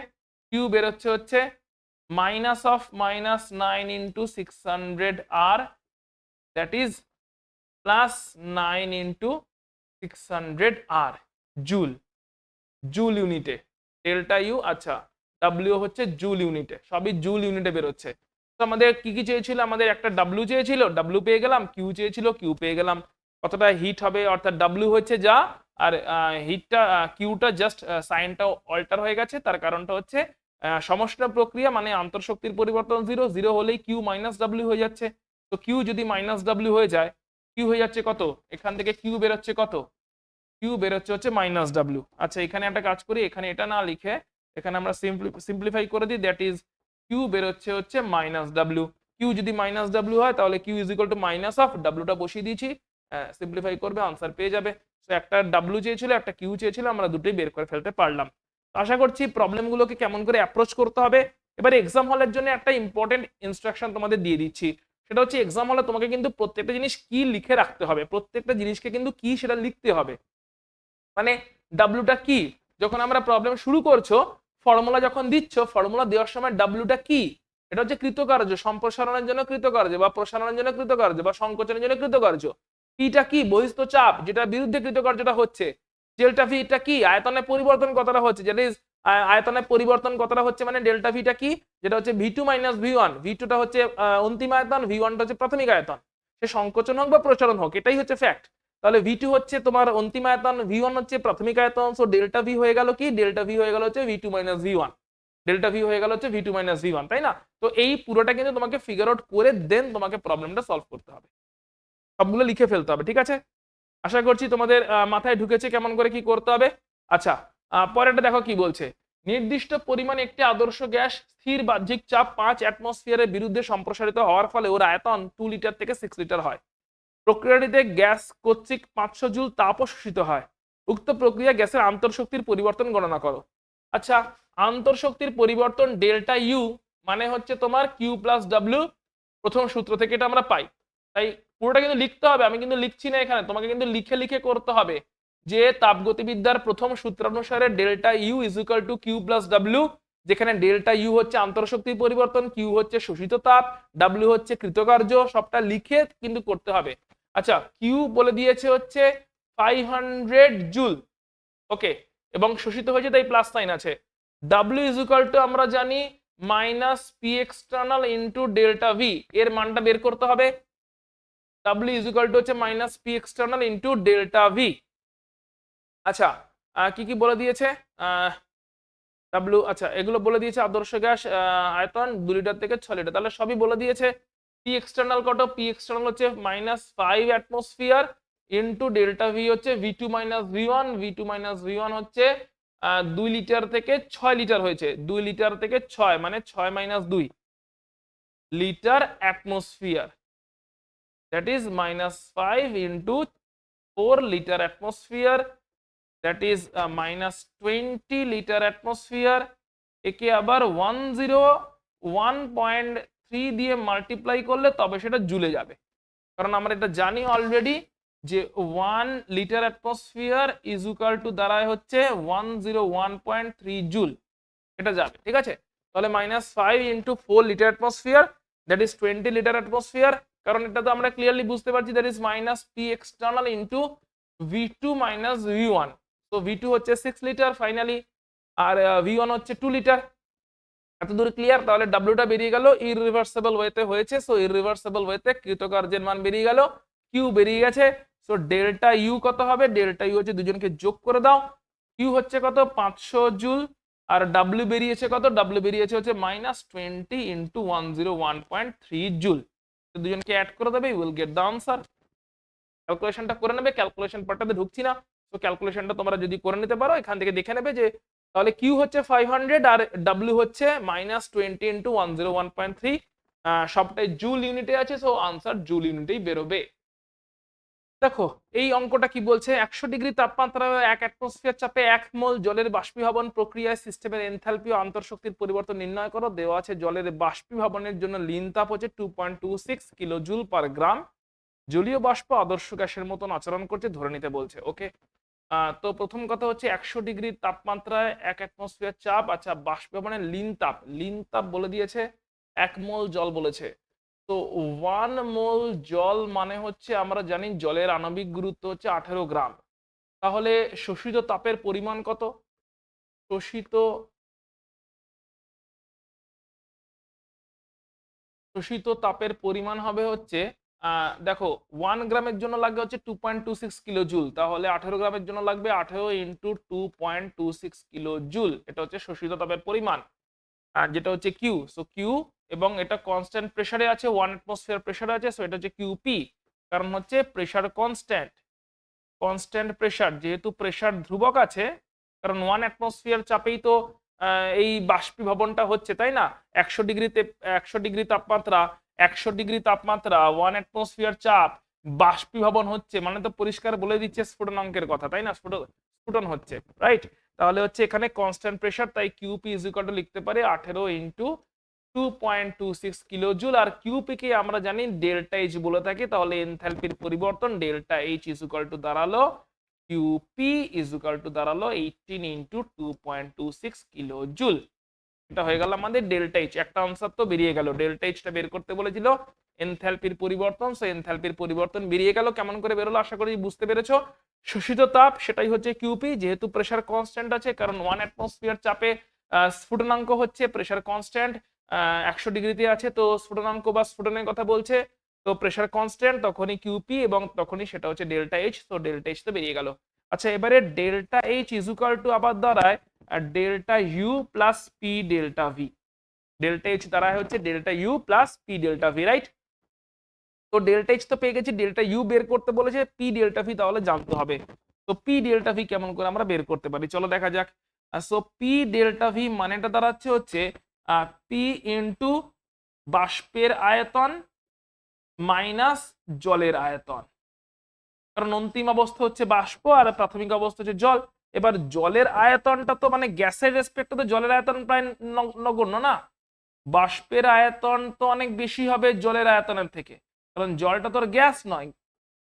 S1: হচ্ছে -9 into 600 R, that is +9 into 600 R joule ইউনিটে, ডেল্টা ইউ। আচ্ছা, ডাব্লিউ হচ্ছে জুল ইউনিটে, সবই জুল ইউনিটে বেরোচ্ছে। তো আমাদের কি কি চেয়েছিল? আমাদের একটা ডাব্লিউ চেয়েছিল, ডাব্লিউ পেয়ে গেলাম। কিউ চেয়েছিল, কিউ পেয়ে গেলাম। কতটা হিট হবে, অর্থাৎ ডাব্লিউ হচ্ছে যা, আর হিটটা কিউটা জাস্ট সাইনটা অল্টার হয়ে গেছে। তার কারণটা হচ্ছে সমষ্ণ প্রক্রিয়া মানে আন্তঃশক্তির পরিবর্তন 0, 0 হলেই কিউ মাইনাস ডাব্লিউ হয়ে যাচ্ছে। তো কিউ যদি মাইনাস ডাব্লিউ হয়ে যায়, কিউ হয়ে যাচ্ছে কত? এখান থেকে কিউ বেরোচ্ছে কত? কিউ বেরোচ্ছে হচ্ছে মাইনাস ডাব্লিউ। আচ্ছা, এখানে একটা কাজ করি, এখানে এটা না লিখে এখানে আমরা সিম্পলিফাই করে দিই, দ্যাট ইজ কিউ বেরোচ্ছে হচ্ছে মাইনাস ডাব্লিউ। কিউ যদি মাইনাস ডাব্লিউ হয় তাহলে Q is equal to minus of ডাব্লিউটা বসিয়ে দিয়েছি, সিম্পলিফাই করবে, আনসার পেয়ে যাবে। তো একটা ডাব্লিউ চেয়েছিল, একটা কিউ চেয়েছিল, আমরা দুটোই বের করে ফেলতে পারলাম। আশা করছি প্রবলেমগুলোকে কেমন করে অ্যাপ্রোচ করতে হবে। এবারে এক্সাম হলের জন্য একটা ইম্পর্টেন্ট ইনস্ট্রাকশন তোমাদের দিয়ে দিচ্ছি, সেটা হচ্ছে এক্সাম হলে তোমাকে কিন্তু প্রত্যেকটা জিনিস কি লিখে রাখতে হবে, প্রত্যেকটা জিনিসকে কিন্তু কি সেটা লিখতে হবে। মানে ডাব্লিউটা কি, যখন আমরা প্রবলেম শুরু করছো, ফর্মুলা যখন দিচ্ছ, ফর্মুলা দেওয়ার সময় ডাব্লিউটা কি, এটা হচ্ছে কৃতকার্য, সম্প্রসারণের জন্য কৃতকার্য, বা প্রসারণের জন্য কৃতকার্য, বা সংকোচনের জন্য কৃতকার্য। পিটা কি, বহিস্থ চাপ, যেটা বিরুদ্ধে কৃতকার্যটা হচ্ছে। ডেল্টা ভিটা কি, আয়তনের পরিবর্তন কতটা হচ্ছে, যেটা আয়তনের পরিবর্তন কতটা হচ্ছে, মানে ডেল্টা ভিটা কি, যেটা হচ্ছে ভি2 মাইনাস ভি1। ভি2টা হচ্ছে অন্তিম আয়তন, ভি1টা হচ্ছে প্রাথমিক আয়তন। সে সংকোচন হোক বা প্রসারণ হোক, এটাই হচ্ছে ফ্যাক্ট। তাহলে ভি2 হচ্ছে তোমার অন্তিম আয়তন, ভি1 হচ্ছে প্রাথমিক আয়তন। সো ডেল্টা ভি হয়ে গেল কি, ডেল্টা ভি হয়ে গেল হচ্ছে ভি2 মাইনাস ভি1, ডেল্টা ভি হয়ে গেল হচ্ছে ভি2 মাইনাস ভি1, তাই না? তো এই পুরোটা কিন্তু তোমাকে ফিগার আউট করে দেন তোমাকে প্রবলেমটা সলভ করতে হবে, সবগুলো লিখে ফেলতে হবে, ঠিক আছে? আশা করছি তোমাদের মাথায় ঢুকেছে কেমন করে কি করতে হবে। আচ্ছা, পরেরটা দেখো কি বলছে। নির্দিষ্ট পরিমাণে একটি আদর্শ গ্যাস স্থির বাহ্যিক চাপ 5 অ্যাটমসফিয়ারের বিরুদ্ধে সম্প্রসারিত হওয়ার ফলে ওর আয়তন 2 লিটার থেকে 6 লিটার হয়। প্রক্রিয়াটিতে গ্যাস কর্তৃক 500 জুল তাপও শোষিত হয়। উক্ত প্রক্রিয়া গ্যাসের আন্তঃশক্তির পরিবর্তন গণনা করো। আচ্ছা, আন্তঃশক্তির পরিবর্তন ডেল্টা ইউ মানে হচ্ছে তোমার কিউ প্লাস ডাব্লিউ, প্রথম সূত্র থেকে এটা আমরা পাই। তাই পুরোটা কিন্তু লিখতে হবে, আমি কিন্তু লিখছি না এখানে, তোমাকে কিন্তু লিখে লিখে করতে হবে যে তাপগতিবিদ্যার প্রথম সূত্রানুসারে delta U is equal to Q plus W, যেখানে ডেল্টা ইউ হচ্ছে আন্তঃশক্তির পরিবর্তন, কিউ হচ্ছে শোষিত তাপ, ডাব্লিউ হচ্ছে কৃতকার্য, সবটা লিখে কিন্তু করতে হবে। আচ্ছা, কিউ বলে দিয়েছে হচ্ছে 500 জুল, ওকে, এবং শোষিত হয়েছে তাই প্লাস সাইন আছে। ডাব্লিউ ইজ ইকুয়াল টু আমরা জানি minus P external into delta V, এর মানটা বের করতে হবে। ডাব্লিউ ইজ ইকুয়াল টু হচ্ছে minus P external into delta V. আচ্ছা, কি কি বলে দিয়েছে ডাব্লিউ? আচ্ছা, এগুলো বলে দিয়েছে আদর্শ গ্যাস আয়তন 2 লিটার থেকে 6 লিটার, তাহলে সবই বলে দিয়েছে। পি এক্সটার্নাল কত? পি এক্সটার্নাল হচ্ছে -5 অ্যাটমসফিয়ার ইন্টু ডেল্টা ভি হচ্ছে ভি2 মাইনাস ভি1। ভি2 মাইনাস ভি1 হচ্ছে 2 লিটার থেকে 6 লিটার হয়েছে, 2 লিটার থেকে 6 মানে 6 minus 2 litre atmosphere, that is -5 into 4 litre atmosphere, that is -20 litre atmosphere. একে আবার 101.3 3 দিয়ে মাল্টিপ্লাই করলে তবে সেটা জুলে যাবে, কারণ আমরা এটা জানি অলরেডি যে 1 litre atmosphere is equal two দাঁড়ায় হচ্ছে 101.3 জুল, এটা যাবে। ঠিক আছে, তাহলে -5 into 4 litre atmosphere, that is 20 litre atmosphere, কারণ এটা তো আমরা ক্লিয়ারলি বুঝতে পারছি that is minus P external into V2 minus V1। তো V2 হচ্ছে 6 লিটার ফাইনালি, আর V1 হচ্ছে 2 লিটার। এত দূর ক্লিয়ার? তাহলে ডাব্লিউটা বেরিয়ে গেল ইররিভার্সিবল ওয়েতে হয়েছে, সো ইররিভার্সিবল ওয়েতে কৃতকার্যের মান বেরিয়ে গেল, কিউ বেরিয়ে গেছে। সো ডেল্টা ইউ কত হবে? ডেল্টা ইউ হচ্ছে দুজনকে যোগ করে দাও, কিউ হচ্ছে কত 500 জুল, আর ডাব্লিউ বেরিয়েছে কত? ডাব্লিউ বেরিয়েছে হচ্ছে -20 ইন্টু 101.3 জুল। তো দুজনকে অ্যাড করে দেবে, you will get the answer. ক্যালকুলেশনটা করে নেবে, ক্যালকুলেশন পার্টটাতে ঢুকছি না, তো ক্যালকুলেশনটা তোমরা যদি করে নিতে পারো এখান থেকে দেখে নেবে যে তাহলে কিউ হচ্ছে 500 আর ডাব্লিউ হচ্ছে -20 ইন্টু 101.3, সবটাই জুল ইউনিটে আছে, সো আনসার জুল ইউনিটেই বেরোবে। দেখো এই অঙ্কটা কি বলছে, 100 ডিগ্রি তাপমাত্রায় 1 অ্যাটমসফিয়ার চাপে 1 মোল জলের বাষ্পীভবন প্রক্রিয়ায় সিস্টেমের এনথালপি ও আন্তঃশক্তির পরিবর্তন নির্ণয় করো। দেওয়া আছে জলের বাষ্পীভবনের জন্য লিন তাপ হচ্ছে 2.26 কিলো জুল পার গ্রাম, জলীয় বাষ্প আদর্শ গ্যাসের মতন আচরণ করছে ধরে নিতে বলছে। ওকে, তো প্রথম কথা হচ্ছে 100 ডিগ্রি তাপমাত্রায় 1 অ্যাটমসফিয়ার চাপ, আচ্ছা বাষ্পীভবনের লিন তাপ বলে দিয়েছে, 1 মোল জল বলেছে। তো 1 মোল জল মানে হচ্ছে আমরা জানি জলের আণবিক গুরুত্ব হচ্ছে 18 গ্রাম। তাহলে শোষিত তাপের পরিমাণ কত? শোষিত তাপের পরিমাণ হবে হচ্ছে দেখো 1 গ্রামের জন্য লাগবে হচ্ছে 2.26 কিলো জুল, তাহলে 18 গ্রামের জন্য লাগবে 18 ইন্টু 2.26 কিলো জুল, এটা হচ্ছে শোষিত তাপের পরিমাণ, যেটা হচ্ছে কিউ। সো কিউ, এবং এটা কনস্ট্যান্ট প্রেসারে আছে, 1 অ্যাটমসফিয়ার প্রেসারে আছে, সো এটা হচ্ছে কিউপি, কারণ হচ্ছে প্রেসার কনস্ট্যান্ট প্রেসার, যেহেতু প্রেসার ধ্রুবক আছে, কারণ 1 অ্যাটমসফিয়ার চাপেই তো এই বাষ্পীভবনটা হচ্ছে, তাই না? 100 ডিগ্রিতে 100 ডিগ্রি তাপমাত্রা 100 ডিগ্রি তাপমাত্রা 1 অ্যাটমসফিয়ার চাপ বাষ্পীভবন হচ্ছে মানে তো পরিষ্কার বলে দিচ্ছে স্ফুটনাঙ্কের কথা, তাই না? স্ফুটন হচ্ছে, রাইট? তাহলে হচ্ছে এখানে কনস্ট্যান্ট প্রেসার, তাই কিউপি ইজ ইকুয়াল টু লিখতে পারি 18 ইন্টু 2.26 কিলো জুল, আর কিউপি কে আমরা জানি ডেল্টা এইচ বলে থাকি, তাহলে এনথালপির পরিবর্তন delta H is equal two দাঁড়ালো কিউপি ইজ ইকুয়াল টু দাঁড়ালো 18 ইন্টু 2.26 কিলো জুল। এটা হয়ে গেল আমাদের ডেল্টা এইচ। একটা আনসার তো বেরিয়ে গেল, ডেল্টা এইচটা বের করতে বলেছিল এনথালপির পরিবর্তন, সো এনথালপির পরিবর্তন বেরিয়ে গেল। কেমন করে বেরোলো আশা করি বুঝতে পেরেছো। শোষিত তাপ সেটাই হচ্ছে কিউপি, যেহেতু প্রেসার কনস্ট্যান্ট আছে, কারণ 1 অ্যাটমসফিয়ার চাপে স্ফুটনাঙ্ক হচ্ছে প্রেসার কনস্ট্যান্ট, 100 ডিগ্রিতে আছে, তো স্ফুটনাঙ্ক বা স্ফুটনের কথা বলছে, তো প্রেসার কনস্ট্যান্ট তখনই কিউপি, এবং তখনই সেটা হচ্ছে ডেল্টা এইচ, তো ডেল্টা এইচ তো বেরিয়ে গেল। আচ্ছা এবারে delta H is equal two আবার দাঁড়ায় delta U plus P delta V. Delta H দাঁড়ায় হচ্ছে delta U plus P delta V, right? তো ডেল্টা এইচ তো পেয়ে গেছি, ডেল্টা ইউ বের করতে বলেছে, পি ডেল্টা ভি তাহলে জানতে হবে। তো পি ডেল্টা ভি কেমন করে আমরা বের করতে পারি, চলো দেখা যাক। সো পি ডেল্টা ভি মানেটা দাঁড়াচ্ছে হচ্ছে পি ইন্টু বাষ্পের আয়তন মাইনাস জলের আয়তন, কারণ অন্তিম অবস্থা হচ্ছে বাষ্প আর প্রাথমিক অবস্থা হচ্ছে জল। এবার জলের আয়তনটা তো মানে গ্যাসের রেসপেক্টে তো জলের আয়তন প্রায় নগণ্য না, বাষ্পের আয়তন তো অনেক বেশি হবে জলের আয়তনের থেকে, কারণ জলটা তো গ্যাস নয়,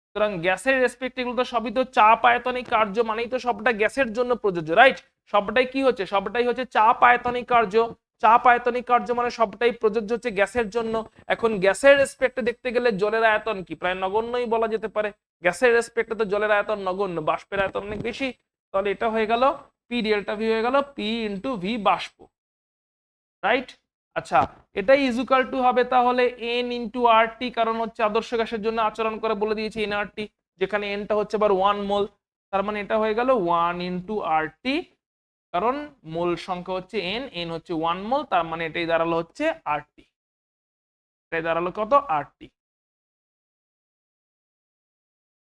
S1: সুতরাং গ্যাসের রেসপেক্ট এগুলো তো সবই তো চাপ আয়তনিক কার্য, মানেই তো সবটা গ্যাসের জন্য প্রযোজ্য, রাইট? সবটাই কি হচ্ছে, সবটাই হচ্ছে চাপ আয়তনিক কার্য, চাপ আয়তনিক কার্য মানে সবটাই প্রযোজ্য হচ্ছে গ্যাসের জন্য। এখন গ্যাসের রেসপেক্টে দেখতে গেলে জলের আয়তন কি প্রায় নগণ্যই বলা যেতে পারে, গ্যাসের রেসপেক্টে তো জলের আয়তন নগণ্য, বাষ্পের আয়তন অনেক বেশি, তাহলে এটা হয়ে গেল পি ডেল্টা ভি হয়ে গেল পি ইন্টু ভি বাষ্প, রাইট? আচ্ছা এটাই ইজুকাল টু হবে তাহলে এন ইন্টু আর টি, কারণ হচ্ছে আদর্শ গ্যাসের জন্য আচরণ করে বলে দিয়েছি এন আর টি, যেখানে এনটা হচ্ছে আবার 1 মোল, তার মানে এটা হয়ে গেল 1 ইন্টু আর টি, কারণ মোল সংখ্যা হচ্ছে এন, এন হচ্ছে 1 মোল, তার মানে এটাই দাঁড়ালো হচ্ছে আর টি, এটাই দাঁড়ালো কত আর টি।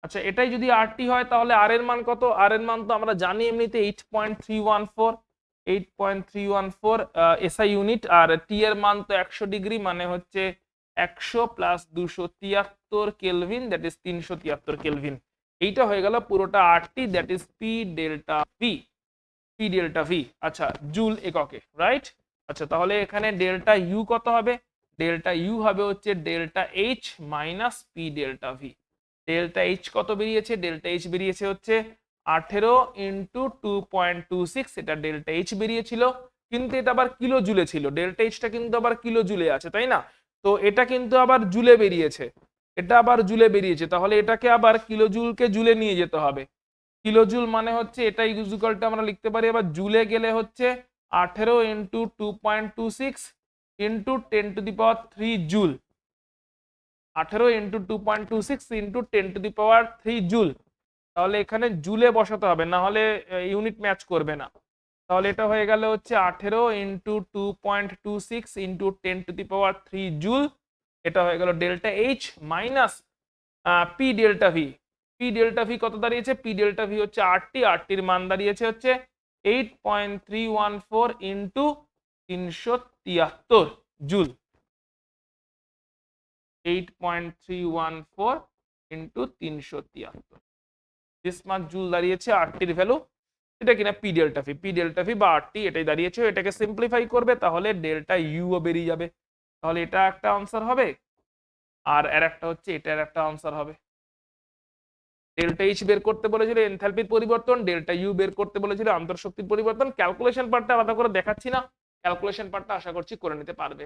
S1: আচ্ছা এটাই যদি আর টি হয় তাহলে আর এর মান কত, আর এর মান তো আমরা জানি এমনিতে 8.314, 8.314 এসআই ইউনিট, আর টি এর মান তো 100 ডিগ্রি মানে হচ্ছে 100 plus 273 kelvin, that is 373 kelvin. এইটা হয়ে গেল পুরোটা R T, that is P delta V, P delta V, আচ্ছা জুল এককে, রাইট? আচ্ছা তাহলে এখানে ডেল্টা ইউ কত হবে, ডেল্টা ইউ হবে হচ্ছে delta H minus P delta V. Delta H কত বেরিয়েছে? ডেল্টা এইচ বেরিয়েছে হচ্ছে 18 ইন্টু 2.26, এটা ডেল্টা এইচ বেরিয়েছিল, কিন্তু এটা আবার কিলো জুলে ছিল। ডেল্টা এইচটা কিন্তু আবার কিলো জুলে আছে, তাই না? তো এটা কিন্তু আবার জুলে বেরিয়েছে, এটা আবার জুলে বেরিয়েছে, তাহলে এটাকে আবার কিলো জুলকে জুলে নিয়ে যেতে হবে। কিলো জুল মানে হচ্ছে এটা ইকুয়ালটা আমরা লিখতে পারি আবার জুলে গেলে হচ্ছে 18 into 2.26 into 10⁻³ joule. 18 into 2.26 into 10⁻³ joule. তাহলে এখানে জুলে বসাতে হবে, না হলে ইউনিট ম্যাচ করবে না। তাহলে এটা হয়ে গেল হচ্ছে 18 ইন্টু 2.26 ইন্টু 10⁻³ জুল। এটা হয়ে গেল delta H minus P delta V. P delta V কত দাঁড়িয়েছে? পি ডেল্টা ভি হচ্ছে আরটি, আরটির মান দাঁড়িয়েছে হচ্ছে 8.314 into 373 joule. 8.314 into 373, this much joule দাঁড়িয়েছে আরটির ভ্যালু। এটা কিনা P delta V, P delta V বা আরটি এটাই দাঁড়িয়েছে। এটাকে সিম্পলিফাই করবে তাহলে ডেল্টা ইউও বেরিয়ে যাবে। তাহলে এটা একটা আনসার হবে, আর এর একটা হচ্ছে এটার একটা আনসার হবে। ডেল্টা এইচ বের করতে বলেছিল এনথালপির পরিবর্তন, ডেল্টা ইউ বের করতে বলেছিল আন্তঃশক্তির পরিবর্তন। ক্যালকুলেশন পার্টটা আলাদা করে দেখাচ্ছি না, ক্যালকুলেশন পার্টটা আশা করছি করে নিতে পারবে।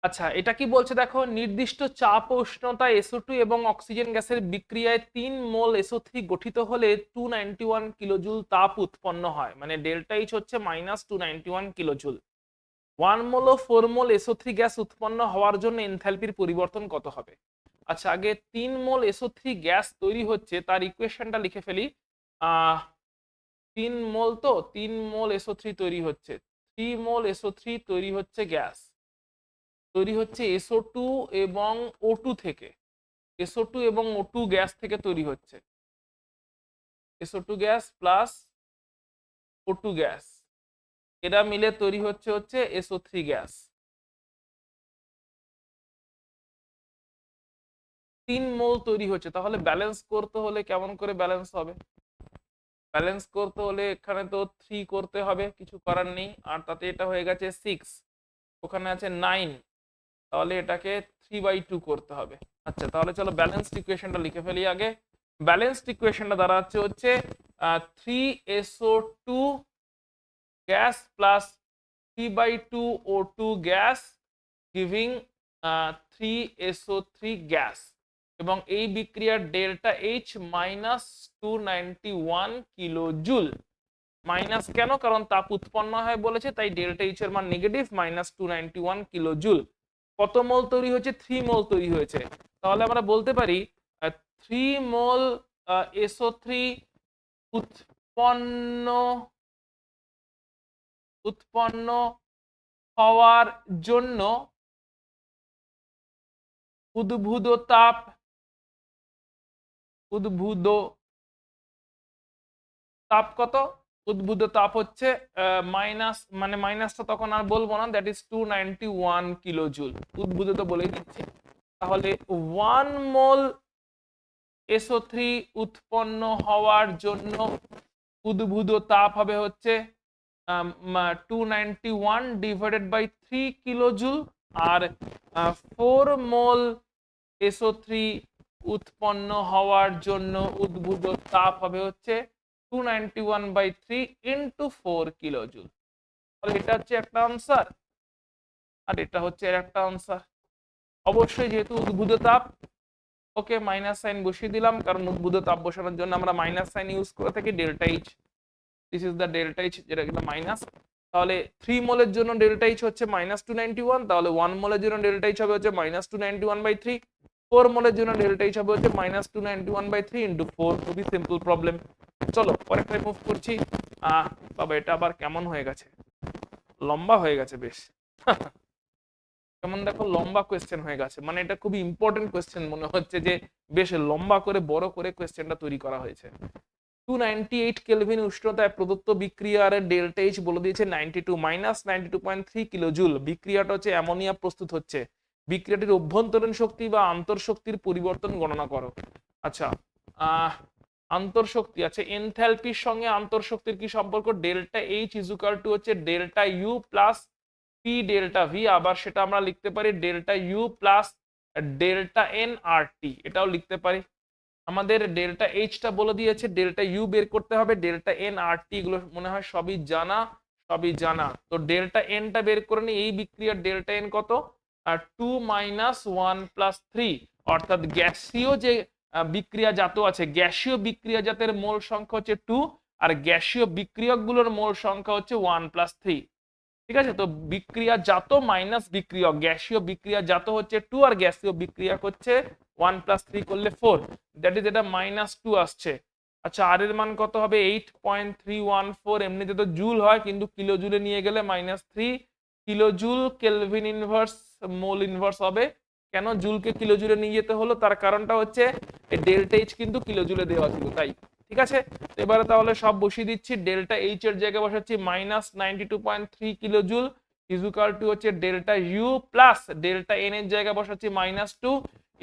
S1: আচ্ছা, এটা কি বলছে দেখো, নির্দিষ্ট চাপ ও উষ্ণতা SO2 এবং অক্সিজেন গ্যাসের বিক্রিয়ায় 3 মোল SO3 গঠিত হলে 291 কিলোজুল তাপ উৎপন্ন হয়। মানে ডেল্টা এইচ হচ্ছে -291 কিলোজুল। 1 মোল ও 4 মোল SO3 গ্যাস উৎপন্ন হওয়ার জন্য এনথালপির পরিবর্তন কত হবে? আচ্ছা, আগে 3 মোল SO3 গ্যাস তৈরি হচ্ছে তার ইকুয়েশনটা লিখে ফেলি। 3 মোল, তো 3 মোল SO3 তৈরি হচ্ছে, 3 মোল SO3 তৈরি হচ্ছে গ্যাস, তৈরি হচ্ছে SO2 এবং O2 থেকে। SO2 এবং O2 গ্যাস থেকে তৈরি হচ্ছে, SO2 gas plus O2 gas, এরা মিলে তৈরি হচ্ছে SO3 গ্যাস। 3 মোল তৈরি হচ্ছে, তাহলে ব্যালেন্স করতে হলে কেমন করে ব্যালেন্স হবে? ব্যালেন্স করতে হলে এখানে তো 3 করতে হবে, কিছু করার নেই। আর তাতে এটা হয়ে গেছে 6, ওখানে আছে 9, তাহলে এটাকে 3/2 করতে হবে। আচ্ছা, তাহলে চলো ব্যালেন্সড ইকুয়েশনটা লিখে ফেলি আগে। ব্যালেন্সড ইকুয়েশনটা দাঁড়াচ্ছে হচ্ছে 3SO2 gas plus 3/2 O2 gas giving 3SO3 gas, এবং এই বিক্রিয়ার delta H -291 kilo joule. Minus কেন? কারণ তাপ উৎপন্ন হয় বলেছে, তাই ডেল্টা এইচ এর মান নেগেটিভ -291 কিলো জুল। কত মোল তৈরি হয়েছে? 3 মোল তৈরি হয়েছে। তাহলে আমরা বলতে পারি 3 মোল SO3 উৎপন্ন হওয়ার জন্য উদ্ভূত তাপ কত? উদ্ভূত তাপ হচ্ছে মাইনাস, মানে মাইনাসটা তখন আর বলবো না, দ্যাট ইজ 291 কিলো জুল। উদ্ভূত তো বলেই দিচ্ছি। তাহলে 1 মোল SO3 উৎপন্ন হওয়ার জন্য উদ্ভূত তাপ হবে হচ্ছে 291 ডিভাইডেড বাই 3 কিলো জুল। আর 4 মোল SO3 উৎপন্ন হওয়ার জন্য উদ্ভূত তাপ হবে হচ্ছে 291/3 ইন্টু 4 কিলো জুল। তাহলে এটা হচ্ছে একটা আনসার, আর এটা হচ্ছে এর একটা আনসার। অবশ্যই যেহেতু উদ্ভূত তাপ, ওকে মাইনাস সাইন বসিয়ে দিলাম, কারণ উদ্ভূত তাপ বসানোর জন্য আমরা মাইনাস সাইন ইউজ করে থাকি। Delta H, this is the delta H, যেটা কিন্তু মাইনাস। তাহলে 3 মোলের জন্য ডেল্টা এইচ হচ্ছে -291, তাহলে 1 মোলের জন্য ডেল্টা এইচ হবে হচ্ছে -291/3, 4 মোলের জন্য ডেল্টা এইচ হবে হচ্ছে -291/3 ইন্টু 4। খুবই সিম্পল প্রবলেম। চলো পরেরটায় মুভ করছি। বাবা, এটা আবার কেমন হয়ে গেছে, লম্বা হয়ে গেছে বেশ। কেমন দেখো, লম্বা কোয়েশ্চেন হয়ে গেছে, মানে এটা খুবই ইম্পর্টেন্ট কোয়েশ্চেন মনে হচ্ছে যে বেশ লম্বা করে বড় করে কোয়েশ্চেনটা তৈরি করা হয়েছে। 298 কেলভিন উষ্ণতায় প্রদত্ত বিক্রিয়ার ডেল্টা এইচ বলে দিয়েছে 92 -92.3 কিলো জুল। বিক্রিয়াটা হচ্ছে অ্যামোনিয়া প্রস্তুত হচ্ছে। বিক্রিয়াটির অভ্যন্তরীণ শক্তি বা আন্তঃশক্তির পরিবর্তন গণনা করো। আচ্ছা, আন্তঃশক্তি আছে, এনথালপির সঙ্গে আন্তঃশক্তির কি সম্পর্ক? Delta H is equal to হচ্ছে delta U plus P delta V, আবার সেটা আমরা লিখতে পারি delta U plus delta N R T, এটাও লিখতে পারি। আমাদের ডেল্টা এইচটা বলে দিয়েছে, ডেল্টা ইউ বের করতে হবে, ডেল্টা এন আর টি এগুলো মনে হয় সবই জানা, সবই জানা। তো ডেল্টা এনটা বের করে নি, এই বিক্রিয়ার ডেল্টা এন কত, আর 2 মাইনাস 1 প্লাস 3, অর্থাৎ গ্যাসীয় যে বিক্রিয়াজাত আছে, গ্যাসীয় বিক্রিয়াজাতের মোল সংখ্যা হচ্ছে 2, আর গ্যাসীয় বিক্রিয়কগুলোর মোল সংখ্যা হচ্ছে 1 প্লাস 3। ঠিক আছে, তো বিক্রিয়াজাত মাইনাস বিক্রিয়ক, গ্যাসীয় বিক্রিয়াজাত হচ্ছে 2 আর গ্যাসীয় বিক্রিয়ক হচ্ছে 1 প্লাস 3 করলে 4, দ্যাট ইজ এটা -2 আসছে। আচ্ছা, আর এর মান কত হবে, 8.314, এমনিতে তো জুল হয় কিন্তু কিলো জুলে নিয়ে গেলে -3 kilo joule kelvin inverse mole inverse হবে। কেন জুলকে কিলো জুলে নিয়ে যেতে হলো, তার কারণটা হচ্ছে এই ডেল্টা এইচ কিন্তু কিলো জুলে দেওয়া ছিল তাই। ঠিক আছে, এবারে তাহলে সব বসিয়ে দিচ্ছি, ডেল্টা এইচ এর জায়গায় বসাচ্ছি -92.3 কিলো জুল ইজুকাল টু হচ্ছে delta U plus delta N এর জায়গায় বসাচ্ছি -2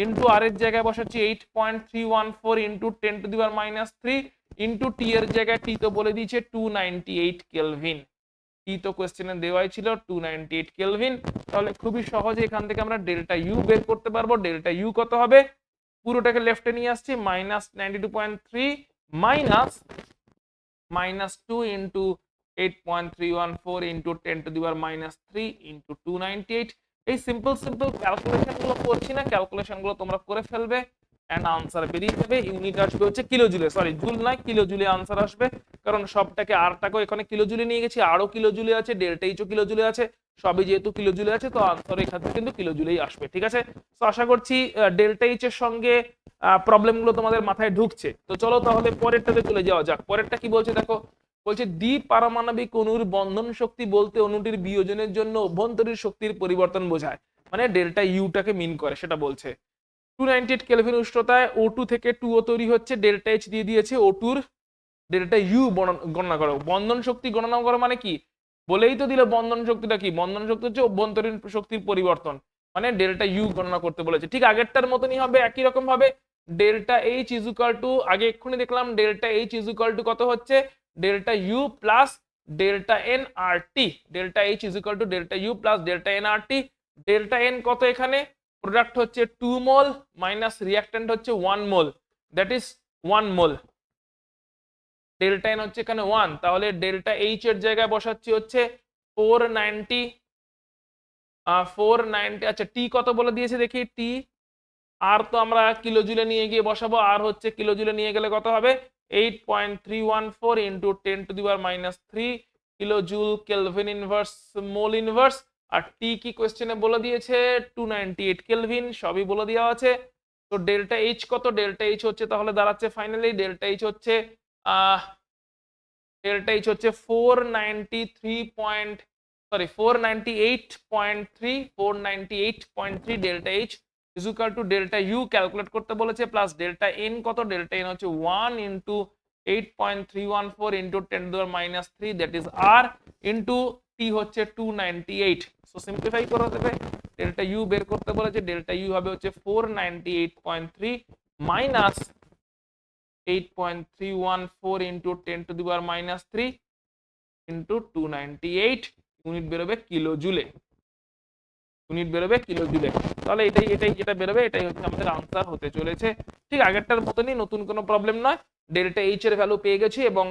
S1: ইন্টু আর এর জায়গায় বসাচ্ছি 8.314 into 10 to the power -3 into T এর জায়গায় টি তো বলে দিয়েছে 298 কেলভিন, টি তো কোশ্চেনে দেওয়াই ছিল 298 কেলভিন। তাহলে খুবই সহজে এখান থেকে আমরা ডেল্টা ইউ বের করতে পারবো। ডেল্টা ইউ কত হবে, পুরোটাকে লেফটে নিয়ে আসছি, -92.3 -2 into 8.314 into 10 to the power -3 into 298। এই সিম্পল সিম্পল ক্যালকুলেশন গুলো করছি না, ক্যালকুলেশন গুলো তোমরা করে ফেলবে এন্ড আনসার বেরিয়ে যাবে। ইউনিট আসবে হচ্ছে কিলো জুলে, সরি জুল নয় কিলো জুলে আনসার আসবে, কারণ সবটাকে আরটাকে এখানে কিলো জুলে নিয়ে গেছি, আরো কিলো জুলে আছে, ডেল্টা এইচও কিলো জুলে আছে, সবই যেহেতু কিলো জুলে আছে তো আনসার এখান থেকে কিন্তু কিলো জুলেই আসবে। ঠিক আছে, তো আশা করছি ডেল্টা এইচ এর সঙ্গে প্রবলেম গুলো তোমাদের মাথায় ঢুকছে। তো চলো তাহলে পরেরটাতে চলে যাওয়া যাক। পরেরটা কি বলছে দেখো, বলছে দ্বিপারমাণবিক অণুর বন্ধন শক্তি বলতে অণুটির বিয়োজনের জন্য অভ্যন্তরীণ শক্তির পরিবর্তন বোঝায়, মানে ডেল্টা ইউটাকে মিন করে সেটা বলছে। 298 কেলভিন উষ্ণতায় O2 থেকে 2O তৈরি হচ্ছে, ডেল্টা এইচ দিয়ে দিয়েছে, O2 এর ডেল্টা ইউ গণনা করো। বন্ধন শক্তি গণনা করো মানে কি, বলেই তো দিল বন্ধন শক্তিটা কি, বন্ধন শক্তি হচ্ছে অভ্যন্তরীণ শক্তির পরিবর্তন, মানে ডেল্টা ইউ গণনা করতে বলেছে। ঠিক আগেরটার মতনই হবে, একই রকম ভাবে delta H is equal to, আগে এক্ষুনি দেখলাম delta H is equal to কত হচ্ছে, delta U plus delta N R T, delta H is equal to delta U plus delta N R T. Delta N কত, এখানে product হচ্ছে 2 মোল minus reactant হচ্ছে 1 mole, that is 1 mole. Delta N হচ্ছে এখানে 1, তাহলে delta H এর জায়গায় বসাচ্ছি হচ্ছে 490। আচ্ছা টি কত বলে দিয়েছে দেখি, টি আর তো আমরা কিলো জুলে নিয়ে গিয়ে বসাবো, আর হচ্ছে কিলো জুলে নিয়ে গেলে কত হবে, 8.314 into 10 to the power -3 kilo joule kelvin inverse mole inverse. R T কি কোশ্চেনে বলে দিয়েছে 298 কেলভিন, সবই বলে দেওয়া আছে। তো ডেল্টা এইচ কত, ডেল্টা এইচ হচ্ছে তাহলে দাঁড়াচ্ছে ফাইনালি ডেল্টা এইচ হচ্ছে ডেল্টা এইচ হচ্ছে 498.3 delta H is equal to delta U calculate করতে বলেছে, প্লাস ডেল্টা এন কত, ডেল্টা এন হচ্ছে 1 into 8.314 into 10 to the power -3 that is R into T হচ্ছে 298। সো সিম্পলিফাই করে দেবে, ডেল্টা ইউ বের করতে বলেছে, ডেল্টা ইউ হবে হচ্ছে 498.3 minus 8.314 into 10 to the power -3 into 298, unit বেরোবে কিলো জুলে, ইউনিট বেরোবে কিলো জুলে। তাহলে এটাই এটাই যেটা বেরোবে এটাই হচ্ছে আমাদের আনসার হতে চলেছে। ঠিক আগেরটার মতনই, নতুন কোনো প্রবলেম নয়। ডেল্টা এইচ এর ভ্যালু পেয়ে গেছি এবং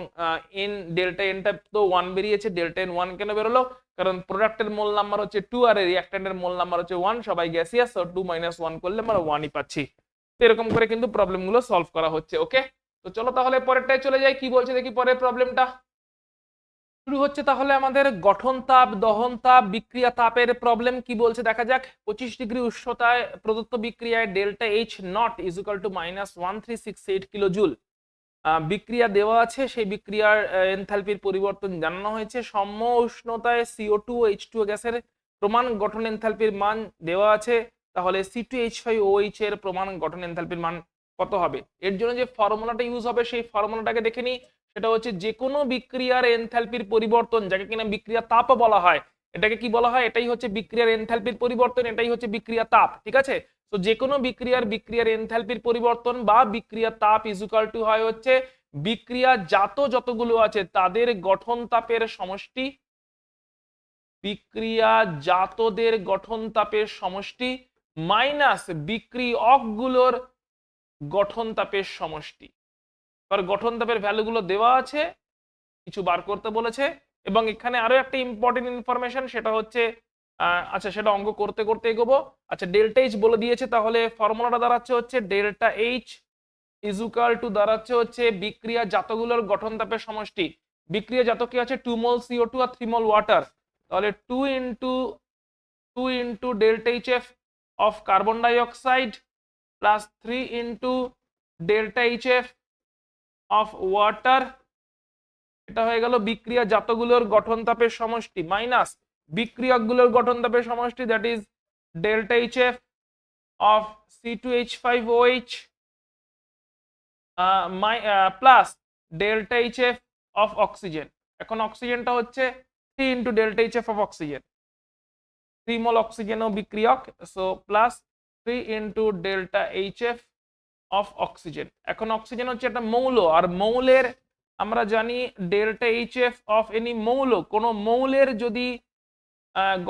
S1: এন ডেল্টা এনটা তো 1 বেরিয়েছে, ডেল্টা এন 1 কেন বেরোলো, কারণ প্রোডাক্টের মোল নাম্বার হচ্ছে 2 আর রিঅ্যাকট্যান্টের মোল নাম্বার হচ্ছে 1, সবাই গ্যাসিয়াস, তো 2 - 1 করলে আমরা 1ই পাচ্ছি। তো এরকম করে কিন্তু প্রবলেমগুলো সলভ করা হচ্ছে। ওকে, তো চলো তাহলে পরেরটায় চলে যাই, কি বলছে দেখি পরের প্রবলেমটা। শুরু হচ্ছে তাহলে আমাদের গঠন তাপ, দহন তাপ, বিক্রিয়া তাপের প্রবলেম। কি বলছে দেখা যাক। 25 ডিগ্রি উষ্ণতায় প্রদত্ত বিক্রিয়ায় delta H not is equal two -1368 kilo joule বিক্রিয়া দেওয়া আছে, সেই বিক্রিয়ার এনথালপির পরিবর্তন জানানো হয়েছে। সম উষ্ণতায় CO2 ও H2O গ্যাসের প্রমাণ গঠন এনথালপির মান দেওয়া আছে, তাহলে C2H5OH এর প্রমাণ গঠন এনথালপির মান কত হবে। এর জন্য যে ফর্মুলাটা ইউজ হবে সেই ফর্মুলাটাকে দেখে নিই। সেটা হচ্ছে যে কোনো বিক্রিয়ার এনথালপির পরিবর্তন, যাকে কিনা বিক্রিয়া তাপও বলা হয়, এটাকে কি বলা হয়, এটাই হচ্ছে বিক্রিয়ার এনথালপির পরিবর্তন, এটাই হচ্ছে বিক্রিয়া তাপ। ঠিক আছে, তো যে কোনো বিক্রিয়ার এনথালপির পরিবর্তন বা বিক্রিয়া তাপ ইজ ইকুয়াল টু হয় হচ্ছে বিক্রিয়া জাত যতগুলো আছে তাদের গঠন তাপের সমষ্টি বিক্রিয়াজাতদের গঠন তাপের সমষ্টি মাইনাস বিক্রিয়কগুলোর গঠন তাপের সমষ্টি। আর গঠন তাপের ভ্যালুগুলো দেওয়া আছে, কিছু বার করতে বলেছে, এবং এখানে আরো একটা ইম্পর্টেন্ট ইনফরমেশন, সেটা হচ্ছে আচ্ছা সেটা অঙ্ক করতে করতে এগোবো। আচ্ছা ডেল্টা এইচ বলে দিয়েছে, তাহলে ফর্মুলাটা দাঁড়াচ্ছে হচ্ছে delta H is equal to দাঁড়াচ্ছে হচ্ছে বিক্রিয়াজাতগুলোর গঠন তাপের সমষ্টি। বিক্রিয়াজাত কি আছে 2 মোল CO2 আর 3 মোল ওয়াটার, তাহলে 2 into delta H F of carbon dioxide plus 3 into delta H F of water, এটা হয়ে গেল বিক্রিয়াজাতগুলোর গঠন তাপের সমষ্টি মাইনাস বিক্রিয়কগুলোর গঠন তাপের সমষ্টি, that is delta H F of C2H5OH plus delta H F of oxygen. এখন অক্সিজেনটা হচ্ছে 3 into delta H F of oxygen, 3 মোল অক্সিজেনও বিক্রিয়ক, so plus 3 into delta H F of oxygen. এখন অক্সিজেন হচ্ছে একটা মৌল, আর মৌলের আমরা জানি delta H F of any মৌল, কোনো মৌলের যদি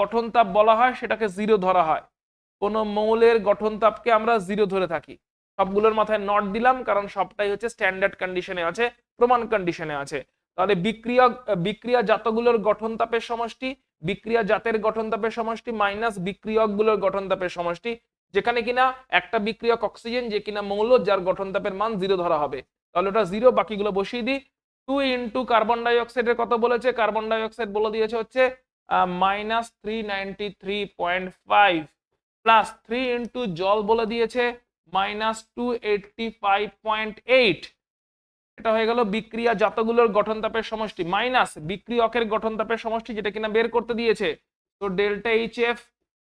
S1: গঠন তাপ বলা হয় সেটাকে 0 ধরা হয়, কোনো মৌলের গঠন তাপকে আমরা 0 ধরে থাকি। সবগুলোর মাথায় নট দিলাম কারণ সবটাই হচ্ছে স্ট্যান্ডার্ড কন্ডিশনে আছে, প্রমাণ কন্ডিশনে আছে। তাহলে বিক্রিয়াজাতগুলোর গঠন তাপের সমষ্টি, বিক্রিয়াজাতের গঠন তাপের সমষ্টি মাইনাস বিক্রিয়কগুলোর গঠন তাপের সমষ্টি, যেখানে কিনা একটা বিক্রিয়ক অক্সিজেন যে কিনা মৌল, যার গঠন তাপের মান 0 ধরা হবে, তাহলে ওটা 0, বাকিগুলো বসিয়ে দিই। 2 ইন্টু কার্বন ডাইঅক্সাইডের কত বলেছে, কার্বন ডাইঅক্সাইড বলে দিয়েছে হচ্ছে মাইনাস 393.5 প্লাস 3 ইন্টু জল বলে দিয়েছে মাইনাস 285.8, এটা হয়ে গেল বিক্রিয়াজাতগুলোর গঠন তাপের সমষ্টি মাইনাস বিক্রিয়কের গঠন তাপের সমষ্টি, যেটা কিনা বের করতে দিয়েছে। তো ডেল্টা এইচ এফ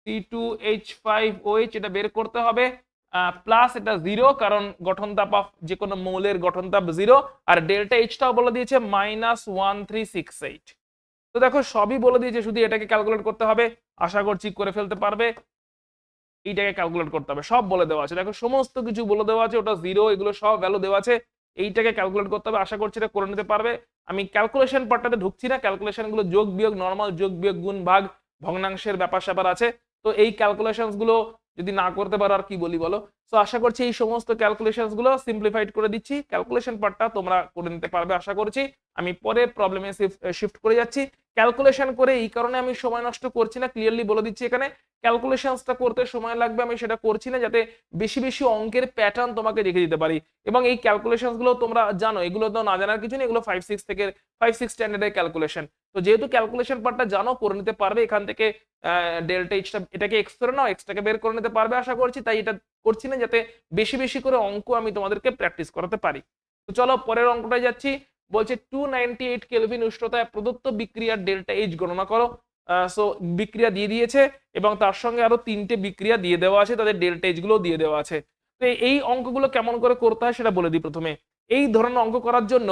S1: C2H5OH এটা বের করতে হবে, প্লাস এটা 0 কারণ গঠন তাপ অফ যে কোনো মৌলের গঠন তাপ 0, আর ডেল্টা এইচটাও বলে দিয়েছে মাইনাস 1368। তো দেখো সবই বলে দিয়েছে, শুধু এটাকে ক্যালকুলেট করতে হবে, আশা করছি করে ফেলতে পারবে। এইটাকে ক্যালকুলেট করতে হবে, সব বলে দেওয়া আছে, দেখো সমস্ত কিছু বলে দেওয়া আছে, ওটা 0 এগুলো সব ভ্যালু দেওয়া আছে, এইটাকে ক্যালকুলেট করতে হবে, আশা করছি এটা করে নিতে পারবে। আমি ক্যালকুলেশন পার্টটাতে ঢুকছি না, ক্যালকুলেশন গুলো যোগ বিয়োগ, নরমাল যোগ বিয়োগ, গুণ ভাগ, ভগ্নাংশের ব্যাপার স্যাপার আছে, তো এই ক্যালকুলেশনস গুলো যদি না করতে পারো আর কি বলি বলো। তো আশা করছি এই সমস্ত ক্যালকুলেশনস গুলো সিম্পলিফাইড করে দিচ্ছি, ক্যালকুলেশন পার্টটা তোমরা করে নিতে পারবে আশা করছি। আমি পরে প্রবলেমে শিফট করে যাচ্ছি। ক্যালকুলেশন করে এই কারণে আমি সময় নষ্ট করছি না, ক্লিয়ারলি বলে দিচ্ছি এখানে ক্যালকুলেশনসটা করতে সময় লাগবে, আমি সেটা করছি না যাতে বেশি বেশি অঙ্কের প্যাটার্ন তোমাকে দেখে দিতে পারি। এবং এই ক্যালকুলেশনস গুলো তোমরা জানো, এগুলো তো না জানার কিছু নেই, এগুলো 5-6 থেকে 5-6 স্ট্যান্ডার্ডের ক্যালকুলেশন। তো যেহেতু ক্যালকুলেশন পার্টটা জানো, করে নিতে পারবে, এখান থেকে ডেল্টা এইচটা এটাকে এক্স ধরে নাও, এক্সটাকে বের করে নিতে পারবে আশা করছি, তাই এটা করছি না যাতে বেশি বেশি করে অঙ্ক আমি তোমাদেরকে প্র্যাকটিস করাতে পারি। তো চলো পরের অঙ্কটায় যাচ্ছি। বলছে 298 কেলভিন উষ্ণতায় প্রদত্ত বিক্রিয়ার ডেল্টা এইচ গণনা করো। সো বিক্রিয়া দিয়ে দিয়েছে এবং তার সঙ্গে আরো 3টে বিক্রিয়া দিয়ে দেওয়া আছে, তাদের ডেল্টা এইচ গুলো দিয়ে দেওয়া আছে। তো এই অঙ্কগুলো কেমন করে করতে হয় সেটা বলে দিই প্রথমে। এই ধরনের অঙ্ক করার জন্য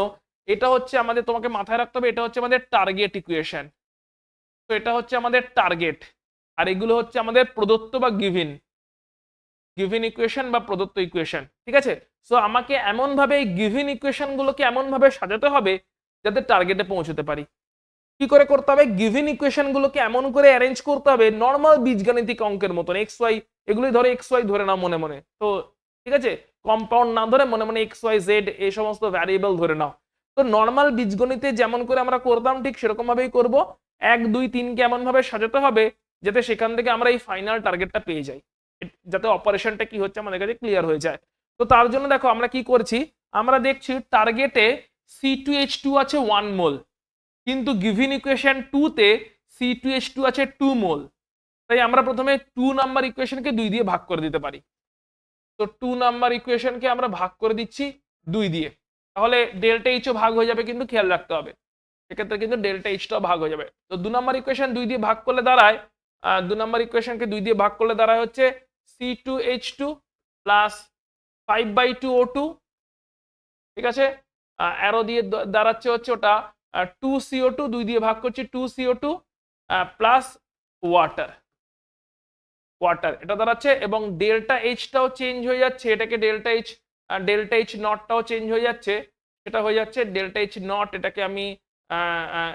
S1: এটা হচ্ছে আমাদের, তোমাকে মাথায় রাখতে হবে, এটা হচ্ছে আমাদের টার্গেট ইকুয়েশন। তো এটা হচ্ছে আমাদের টার্গেট, আর এগুলো হচ্ছে আমাদের প্রদত্ত বা গিভিন ইকুয়েশন বা প্রদত্ত ইকুয়েশন, ঠিক আছে। সো আমাকে এমন ভাবে এই গিভিন ইকুয়েশন গুলোকে এমন ভাবে সাজাতে হবে যাতে টার্গেটে পৌঁছতে পারি। কি করে করতে হবে, গিভিন ইকুয়েশন গুলোকে এমন করে অ্যারেঞ্জ করতে হবে নর্মাল বীজগাণিতিক অঙ্কের মতন, এক্স ওয়াই এগুলোই ধরো, এক্স ওয়াই ধরে নাও মনে মনে, তো ঠিক আছে, কম্পাউন্ড না ধরে মনে মনে এক্স ওয়াই জেড এই সমস্ত ভ্যারিয়েবল ধরে নাও। তো নর্মাল বীজগণিতে যেমন করে আমরা করতাম ঠিক সেরকম ভাবেই করব, 1 2 3 কে এমন ভাবে সাজাতে হবে যাতে সেখান থেকে আমরা এই ফাইনাল টার্গেটটা পেয়ে যাই, যাতে অপারেশনটা কি হচ্ছে আমাদের কাছে ক্লিয়ার হয়ে যায়। তো তার জন্য দেখো আমরা কি করছি, আমরা দেখছি টার্গেটে C2H2 আছে 1 মোল, কিন্তু গিভিন ইকুয়েশন 2 তে C2H2 আছে 2 মোল, তাই আমরা প্রথমে 2 নাম্বার ইকুয়েশনকে 2 দিয়ে ভাগ করে দিতে পারি। তো 2 নাম্বার ইকুয়েশনকে আমরা ভাগ করে দিচ্ছি 2 দিয়ে, তাহলে ডেল্টা এইচও ভাগ হয়ে যাবে, কিন্তু খেয়াল রাখতে হবে সেক্ষেত্রে কিন্তু ডেল্টা এইচটাও ভাগ হয়ে যাবে। তো 2 নাম্বার ইকুয়েশন 2 দিয়ে ভাগ করলে দাঁড়ায়, 2 নাম্বার ইকুয়েশনকে 2 দিয়ে ভাগ করলে দাঁড়ায় হচ্ছে C2H2 প্লাস 5/2O2, ঠিক আছে, অ্যারো দিয়ে দাঁড়াচ্ছে হচ্ছে ওটা 2CO2, 2 দিয়ে ভাগ করছি 2CO2 প্লাস ওয়াটার, এটা দাঁড়াচ্ছে, এবং ডেল্টা এইচটাও চেঞ্জ হয়ে যাচ্ছে, এটাকে ডেল্টা এইচ নটটাও চেঞ্জ হয়ে যাচ্ছে, সেটা হয়ে যাচ্ছে ডেল্টা এইচ নট, এটাকে আমি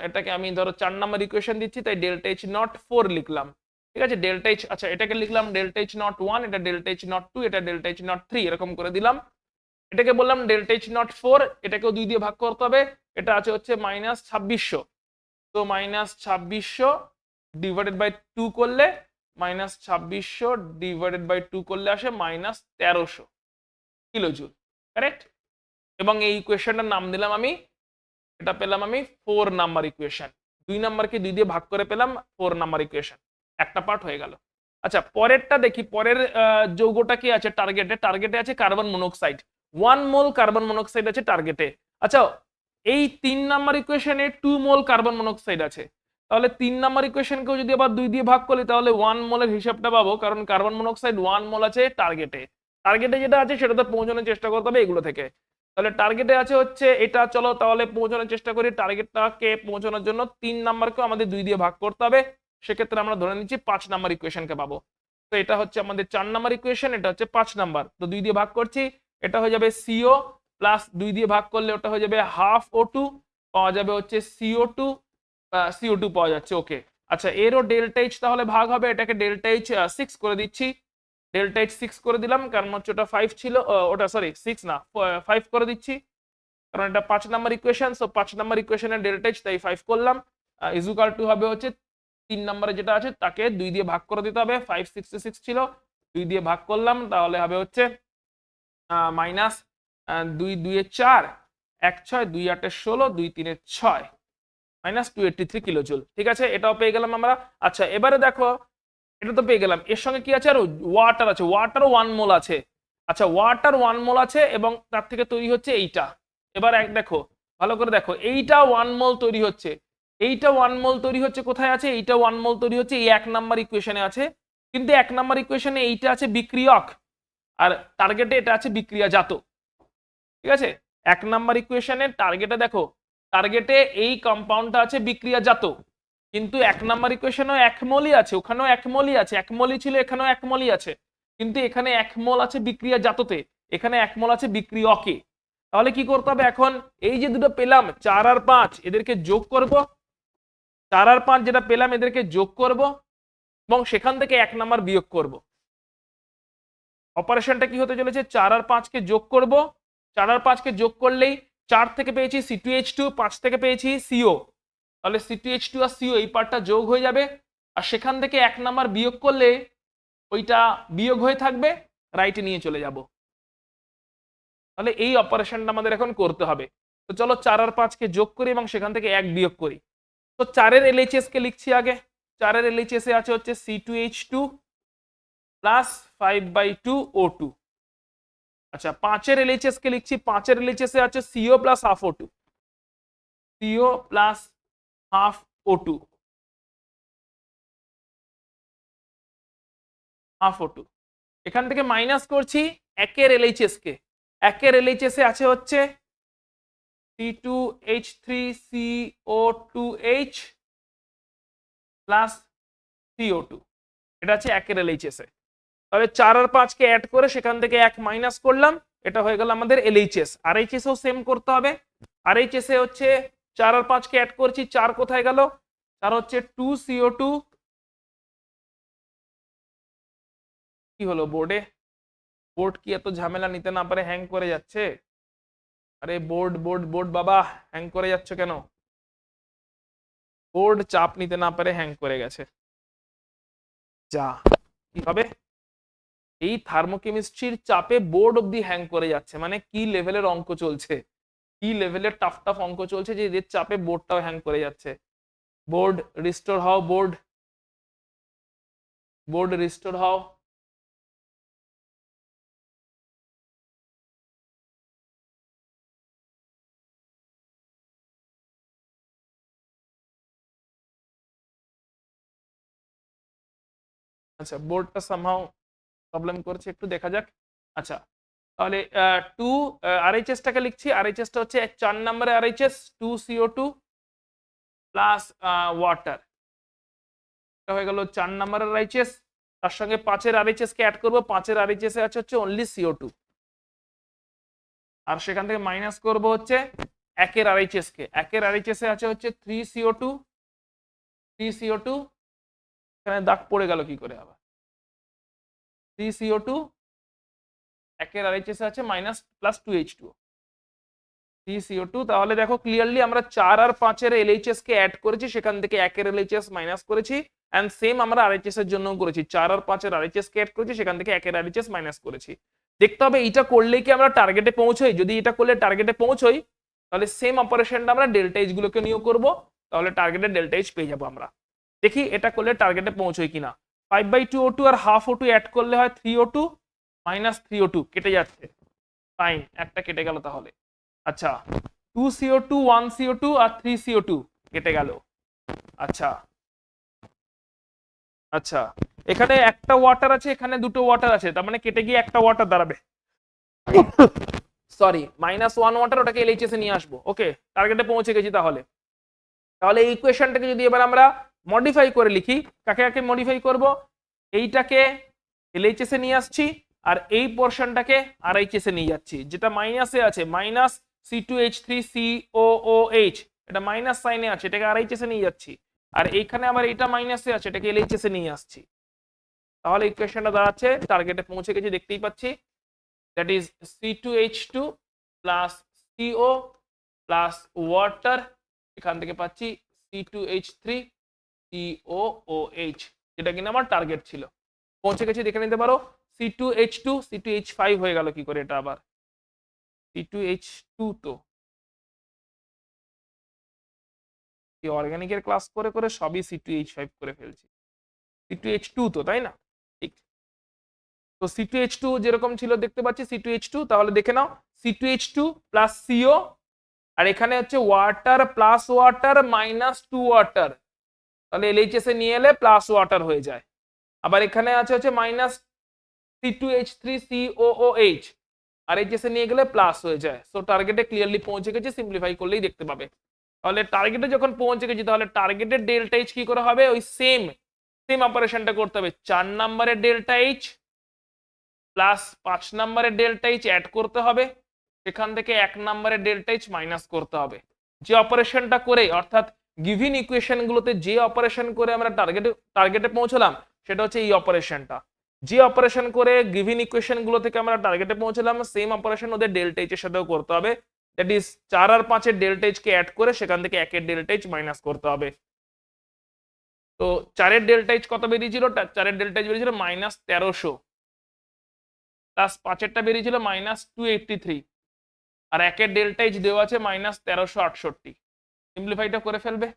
S1: এটাকে আমি ধরো 4 নাম্বার ইকুয়েশন দিচ্ছি, তাই ডেল্টা এইচ নট 4 লিখলাম। ঠিক আছে, ডেল্টা এইচ, আচ্ছা এটাকে লিখলাম ডেল্টা এইচ নট 1, এটা ডেল্টা এইচ নট 2, এটা ডেল্টা এইচ নট 3, এরকম করে দিলাম। এটাকে বললাম ডেল্টা এইচ নট 4, এটাকেও 2 দিয়ে ভাগ করতে হবে। এটা আছে হচ্ছে -2600, তো -2600 ডিভাইডেড বাই 2 করলে -2600 ডিভাইডেড বাই 2 করলে আসে -1300 কিলোজুল, কারেক্ট। এবং এই ইকুয়েশনটার নাম দিলাম আমি, এটা পেলাম আমি 4 নাম্বার ইকুয়েশন। 2 নাম্বারকে 2 দিয়ে ভাগ করে পেলাম 4 নাম্বার ইকুয়েশন, একটা পার্ট হয়ে গেল। আচ্ছা পরেরটা দেখি, পরের যৌগটা কি আছে টার্গেটে? টার্গেটে আছে কার্বন মনোক্সাইড, 1 মোল কার্বন মনোক্সাইড আছে টার্গেটে। আচ্ছা এই 3 নাম্বার ইকুয়েশনে 2 মোল কার্বন মনোক্সাইড আছে, তাহলে 3 নাম্বার ইকুয়েশনকেও যদি আবার 2 দিয়ে ভাগ করি তাহলে 1 মোলের হিসাবটা পাবো, কারণ কার্বন মনোক্সাইড 1 মোল আছে টার্গেটে। টার্গেটে যেটা আছে সেটাতে পৌঁছানোর চেষ্টা করতে হবে এগুলো থেকে। তাহলে টার্গেটে আছে হচ্ছে এটা, চলো তাহলে পৌঁছানোর চেষ্টা করি। টার্গেটটাকে পৌঁছানোর জন্য 3 নাম্বারকেও আমাদের 2 দিয়ে ভাগ করতে হবে, সেক্ষেত্রে আমরা ধরে নিচ্ছি 5 নাম্বার ইকুয়েশনকে পাবো। তো এটা হচ্ছে আমাদের 4 নাম্বার ইকুয়েশন, এটা হচ্ছে 5 নাম্বার, তো 2 দিয়ে ভাগ করছি, এটা হয়ে যাবে CO প্লাস 2 দিয়ে ভাগ করলে ওটা হয়ে যাবে হাফ O2, পাওয়া যাবে হচ্ছে CO2 পাওয়া যাচ্ছে, ওকে। আচ্ছা এরও ডেল্টা এইচ তাহলে ভাগ হবে, এটাকে ডেল্টা এইচ 6 করে দিচ্ছি, ডেল্টা এইচ 6 করে দিলাম, কারণ হচ্ছে ওটা 5 ছিল, ওটা সরি 6 না 5 করে দিচ্ছি, কারণ এটা 5 নাম্বার ইকুয়েশন, সো 5 নাম্বার ইকুয়েশনের ডেল্টা এইচ তাই 5 করলাম, ইকুয়াল টু হবে হচ্ছে 3 নম্বরে যেটা আছে তাকে 2 দিয়ে ভাগ করে দিতে হবে, 566 ছিল, 2 দিয়ে ভাগ করলাম, তাহলে হবে হচ্ছে মাইনাস 2 2 এ 4, 1 6, 2 8 এ 16, 2 3 এ 6, -283 কিলোজুল। ঠিক আছে, এটাও পেয়ে গেলাম আমরা। আচ্ছা এবারে দেখো, এটা তো পেয়ে গেলাম, এর সঙ্গে কি আছে আর ওয়াটার আছে, ওয়াটারও 1 মোল আছে। আচ্ছা ওয়াটার 1 মোল আছে এবং তার থেকে তৈরি হচ্ছে এইটা। এবার দেখো ভালো করে দেখো, এইটা 1 মোল তৈরি হচ্ছে, এইটা 1 মোল তৈরি হচ্ছে কোথায় আছে? এইটা 1 মোল তৈরি হচ্ছে এই 1 নাম্বার ইকুয়েশনে আছে, কিন্তু 1 নাম্বার ইকুয়েশনে এইটা আছে বিক্রিয়ক আর টার্গেটে এটা আছে বিক্রিয়াজাত। ঠিক আছে, 1 নাম্বার ইকুয়েশনে টার্গেটে দেখো, টার্গেটে এই কম্পাউন্ডটা আছে বিক্রিয়াজাত, কিন্তু 1 নাম্বার ইকুয়েশনেও 1 মোলই আছে, ওখানেও 1 মোলই আছে, 1 মোলই ছিল এখানেও 1 মোলই আছে, কিন্তু এখানে 1 মোল আছে বিক্রিয়াজাততে, এখানে 1 মোল আছে বিক্রিয়কে। তাহলে কি করতে হবে এখন? এই যে দুটো পেলাম 4 আর 5 এদেরকে যোগ করব, 4 আর 5 যেটা পেলাম এদেরকে যোগ করব এবং সেখান থেকে 1 নাম্বার বিয়োগ করব। অপারেশনটা কি হতে চলেছে? 4 আর 5 কে যোগ করব, 4 আর 5 কে যোগ করলেই 4 থেকে পেয়েছি C2H2, 5 থেকে পেয়েছি CO, তাহলে C2H2 আর CO এই পার্টটা যোগ হয়ে যাবে, আর সেখান থেকে 1 নাম্বার বিয়োগ করলে ওইটা বিয়োগ হয়ে থাকবে, রাইটে নিয়ে চলে যাব। তাহলে এই অপারেশনটা আমাদের এখন করতে হবে। তো চলো 4 আর 5 কে যোগ করি এবং সেখান থেকে 1 বিয়োগ করি। তো 4 এর LHS কে লিখছি আগে, 4 এর LHS এ আছে হচ্ছে C2H2 প্লাস 5/2 O2। আচ্ছা 5 এর LHS কে লিখছি, 5 এর LHS এ আছে CO plus half O2, CO plus half O2, half O2। এখান থেকে মাইনাস করছি 1 এর LHS কে, 1 এর LHS এ আছে হচ্ছে C2H3CO2H প্লাস CO2, এটা আছে 1 এর LHS এ। তাহলে 4 আর 5 কে অ্যাড করে সেখান থেকে 1 মাইনাস করলাম, এটা হয়ে গেল আমাদের LHS। RHS ও সেম করতে হবে, RHS এ হচ্ছে 4 আর 5 কে অ্যাড করছি, 4 কোথায় গেল? 4 হচ্ছে 2CO2, কি হলো বোর্ডে? বোর্ড কি এত ঝামেলা নিতে না পারে হ্যাং করে যাচ্ছে? আরে বোর্ড বোর্ড বোর্ড বাবা, হ্যাং করে যাচ্ছ কেন? বোর্ড চাপ নিতে না পারে হ্যাং করে গেছে, যা কি হবে? এই থার্মোকেমিস্ট্রির চাপে বোর্ড অব্দি হ্যাং করে যাচ্ছে, মানে কি লেভেলের অঙ্ক চলছে, কি লেভেলের টাফ টাফ অঙ্ক চলছে যে এদের চাপে বোর্ডটাও হ্যাং করে যাচ্ছে। বোর্ড রিস্টোর হও, বোর্ড বোর্ড রিস্টোর হও। আচ্ছা বোর্ডটা সামহাও প্রবলেম করছে, একটু দেখা যাক। আচ্ছা তাহলে 2 RHS টাকে লিখছি, RHS টা হচ্ছে 4 নম্বরে RHS 2CO2 প্লাস ওয়াটার, এটা হয়ে গেল 4 নম্বরের RHS। তার সঙ্গে 5 এর RHS কে অ্যাড করব, 5 এর RHS এ আছে হচ্ছে অনলি CO2, আর সেখান থেকে মাইনাস করব হচ্ছে একের আরএইচএস কে, একের আরএইচএস এ আছে হচ্ছে 3CO2, 3CO2, এখানে দাগ পড়ে গেল কি করে আবার, 3CO2, একের আরএইচএস আছে মাইনাস প্লাস 2H2O, 3CO2। তাহলে দেখো ক্লিয়ারলি আমরা 4 আর 5 এর এলএইচএস কে অ্যাড করেছি, সেখান থেকে একের এলএইচএস মাইনাস করেছি, এন্ড সেম আমরা আরএইচএস এর জন্য করেছি, 4 আর 5 এর আরএইচএস কে অ্যাড করেছি, সেখান থেকে একের আরএইচএস মাইনাস করেছি। দেখতে হবে এইটা করলেই কি আমরা টার্গেটে পৌঁছই, যদি এটা করলে টার্গেটে পৌঁছই তাহলে সেম অপারেশনটা আমরা ডেল্টা এইচ গুলোকে নিয়েও করব, তাহলে টার্গেটের ডেল্টা এইচ পেয়ে যাবো আমরা। দেখি এটা করলে টার্গেটে পৌঁছই কিনা। 5/2O2 আর হাফ O2 অ্যাড করলে হয় 3O2 মাইনাস 3O2, কেটে যাচ্ছে, ফাইন, একটা কেটে গেল তাহলে। আচ্ছা 2CO2, 1CO2 আর 3CO2 কেটে গেল। আচ্ছা আচ্ছা, এখানে একটা ওয়াটার আছে, এখানে দুটো ওয়াটার আছে, তার মানে কেটে গিয়ে একটা ওয়াটার দাঁড়াবে, সরি -1 ওয়াটার, ওটাকে এলএইচএস এ নিয়ে আসবো। ওকে, টার্গেটে পৌঁছে গেছি। তাহলে তাহলে এই ইকুয়েশনটাকে যদি এবার আমরা মডিফাই করে লিখি, কাকে কাকে মডিফাই করব, এইটাকে এলএইচএস এ নিয়ে আসছি আর এই পোরশনটাকে আরএইচএস এ নিয়ে যাচ্ছি, যেটা মাইনাসে আছে মাইনাস C2H3COOH, এটা মাইনাস সাইনে আছে, এটাকে আরএইচএস এ নিয়ে যাচ্ছি, আর এইখানে আবার এটা মাইনাসে আছে, এটাকে এলএইচএস এ নিয়ে আসছি। তাহলে ইকুয়েশনটা দাঁড়াচ্ছে, টার্গেটে পৌঁছে গেছি দেখতেই পাচ্ছি, that is C2H2 plus CO plus water, এখান থেকে পাচ্ছি C2H3COOH, যেটা কিনা আমার টার্গেট ছিল। পৌঁছে গেছি, দেখে নিতে পারো। C2H2 C2H5 হয়ে গেল কি করে এটা আবার, C2H2 তো এই অর্গানিকের ক্লাস করে করে সবই C2H5 করে ফেলছি, C2H2 তো, তাই না? ঠিক, তো C2H2 যেরকম ছিল দেখতে পাচ্ছি C2H2, তাহলে দেখে নাও C2H2 প্লাস CO, আর এখানে হচ্ছে water plus water minus 2 water, তাহলে এলএইচএস এ নিয়ে এলে প্লাস ওয়াটার হয়ে যায়। আবার এখানে আছে হচ্ছে মাইনাস C2H3COOH, আর এইচএস এ নিয়ে গেলে প্লাস হয়ে যায়। সো টার্গেটে ক্লিয়ারলি পৌঁছে গেছি, সিম্পলিফাই করলেই দেখতে পাবে। তাহলে টার্গেটে যখন পৌঁছে গেছি, তাহলে টার্গেটের ডেল্টা এইচ কি করে হবে, ওই সেম সেম অপারেশনটা করতে হবে, 4 নম্বরের ডেল্টা এইচ প্লাস 5 নম্বরের ডেল্টা এইচ অ্যাড করতে হবে, সেখান থেকে 1 নম্বরের ডেল্টা এইচ মাইনাস করতে হবে। যে অপারেশনটা করে, অর্থাৎ গিভিন ইকুয়েশন গুলোতে যে অপারেশন করে আমরা টার্গেটে পৌঁছলাম, সেটা হচ্ছে এই অপারেশনটা। যে অপারেশন করে গিভিন ইকুয়েশন গুলো থেকে আমরা টার্গেটে পৌঁছলাম, সেম অপারেশন ওদের ডেল্টা এইচ এর সাথেও করতে হবে, দ্যাট ইজ 4 আর 5 এর ডেল্টা এইচ কে অ্যাড করে সেখান থেকে 1 এর ডেল্টা এইচ মাইনাস করতে হবে। তো 4 এর ডেল্টা এইচ কত বেরিয়েছিল, 4 এর ডেল্টা এইচ বেরিয়েছিল -1300, প্লাস 5 এরটা বেরিয়েছিল -283, আর 1 এর ডেল্টা এইচ দেওয়া আছে -1368। সিম্পলিফাইটা করে ফেলবে,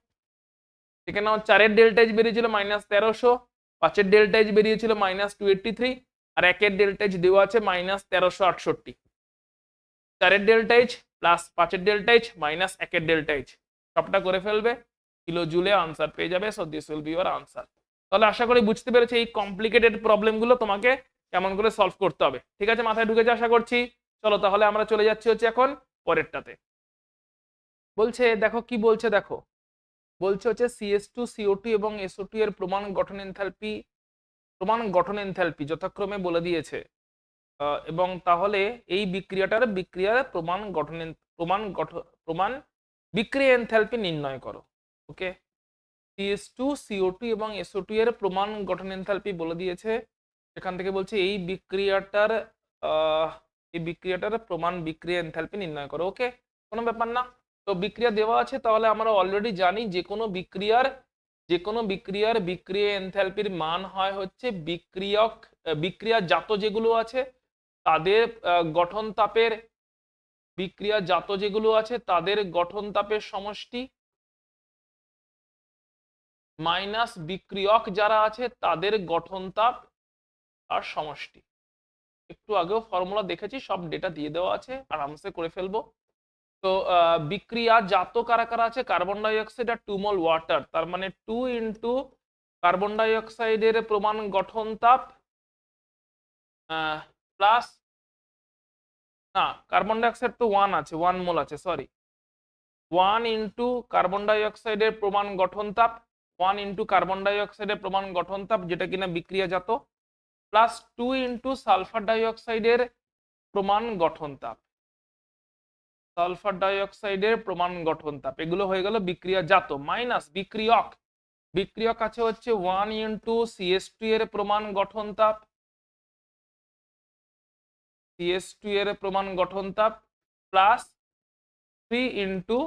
S1: এখানে 4 এর ডেল্টা এইচ বেরিয়েছিল -1300, 5 এর ডেল্টা এইচ বেরিয়েছিল -283, আর 1 এর ডেল্টা এইচ দেওয়া আছে -1368। 4 এর ডেল্টা এইচ প্লাস 5 এর ডেল্টা এইচ মাইনাস 1 এর ডেল্টা এইচ, সবটা করে ফেলবে, কিলো জুলে আনসার পেয়ে যাবে। So this will be your answer. তাহলে আশা করি বুঝতে পেরেছি এই কমপ্লিকেটেড প্রবলেমগুলো তোমাকে কেমন করে সলভ করতে হবে। ঠিক আছে, মাথায় ঢুকেছে আশা করছি। চলো তাহলে আমরা চলে যাচ্ছি হচ্ছে এখন পরেরটাতে। বলছে দেখো কি বলছে, দেখো বলছে হচ্ছে CH2CO2 এবং SO2 এর প্রমাণ গঠন এনথালপি যথাক্রমে বলে দিয়েছে, এবং তাহলে এই বিক্রিয়ার প্রমাণ বিক্রিয়া এনথালপি নির্ণয় করো। ওকে, CH2CO2 এবং SO2 এর প্রমাণ গঠন এনথালপি বলে দিয়েছে, এখান থেকে বলছে এই বিক্রিয়াটার প্রমাণ বিক্রিয়া এনথালপি নির্ণয় করো। ওকে, কোনো ব্যাপার না। তো বিক্রিয়া দেওয়া আছে, তাহলে আমরা অলরেডি জানি যে কোনো বিক্রিয়ার বিক্রিয়া এনথালপির মান হয় হচ্ছে বিক্রিয়াজাত যেগুলো আছে তাদের গঠন তাপের সমষ্টি মাইনাস বিক্রিয়ক যারা আছে তাদের গঠন তাপ আর সমষ্টি। একটু আগেও ফর্মুলা দেখেছি, সব ডেটা দিয়ে দেওয়া আছে, আরামসে করে ফেলবো। তো বিক্রিয়াজাত কারা কারা আছে, কার্বন ডাই অক্সাইড আর 2 মোল ওয়াটার, তার মানে 2 ইন্টু কার্বন ডাই অক্সাইডের প্রমাণ গঠন তাপ প্লাস, না কার্বন ডাই অক্সাইড তো 1 আছে, 1 মোল আছে, সরি, 1 ইন্টু কার্বন ডাই অক্সাইডের প্রমাণ গঠন তাপ, 1 ইন্টু কার্বন ডাই অক্সাইডের প্রমাণ গঠন তাপ যেটা কিনা বিক্রিয়াজাত, প্লাস 2 ইন্টু সালফার ডাই অক্সাইডের প্রমাণ গঠন তাপ। সালফার ডাইঅক্সাইডের প্রমাণ গঠন তাপ, এগুলো হয়ে গেল বিক্রিয়াজাত, মাইনাস বিক্রিয়ক, বিক্রিয়ক আছে হচ্ছে 1 ইন্টু CH2 এর প্রমাণ গঠন তাপ, CH2 এর প্রমাণ গঠন তাপ প্লাস 3 ইন্টু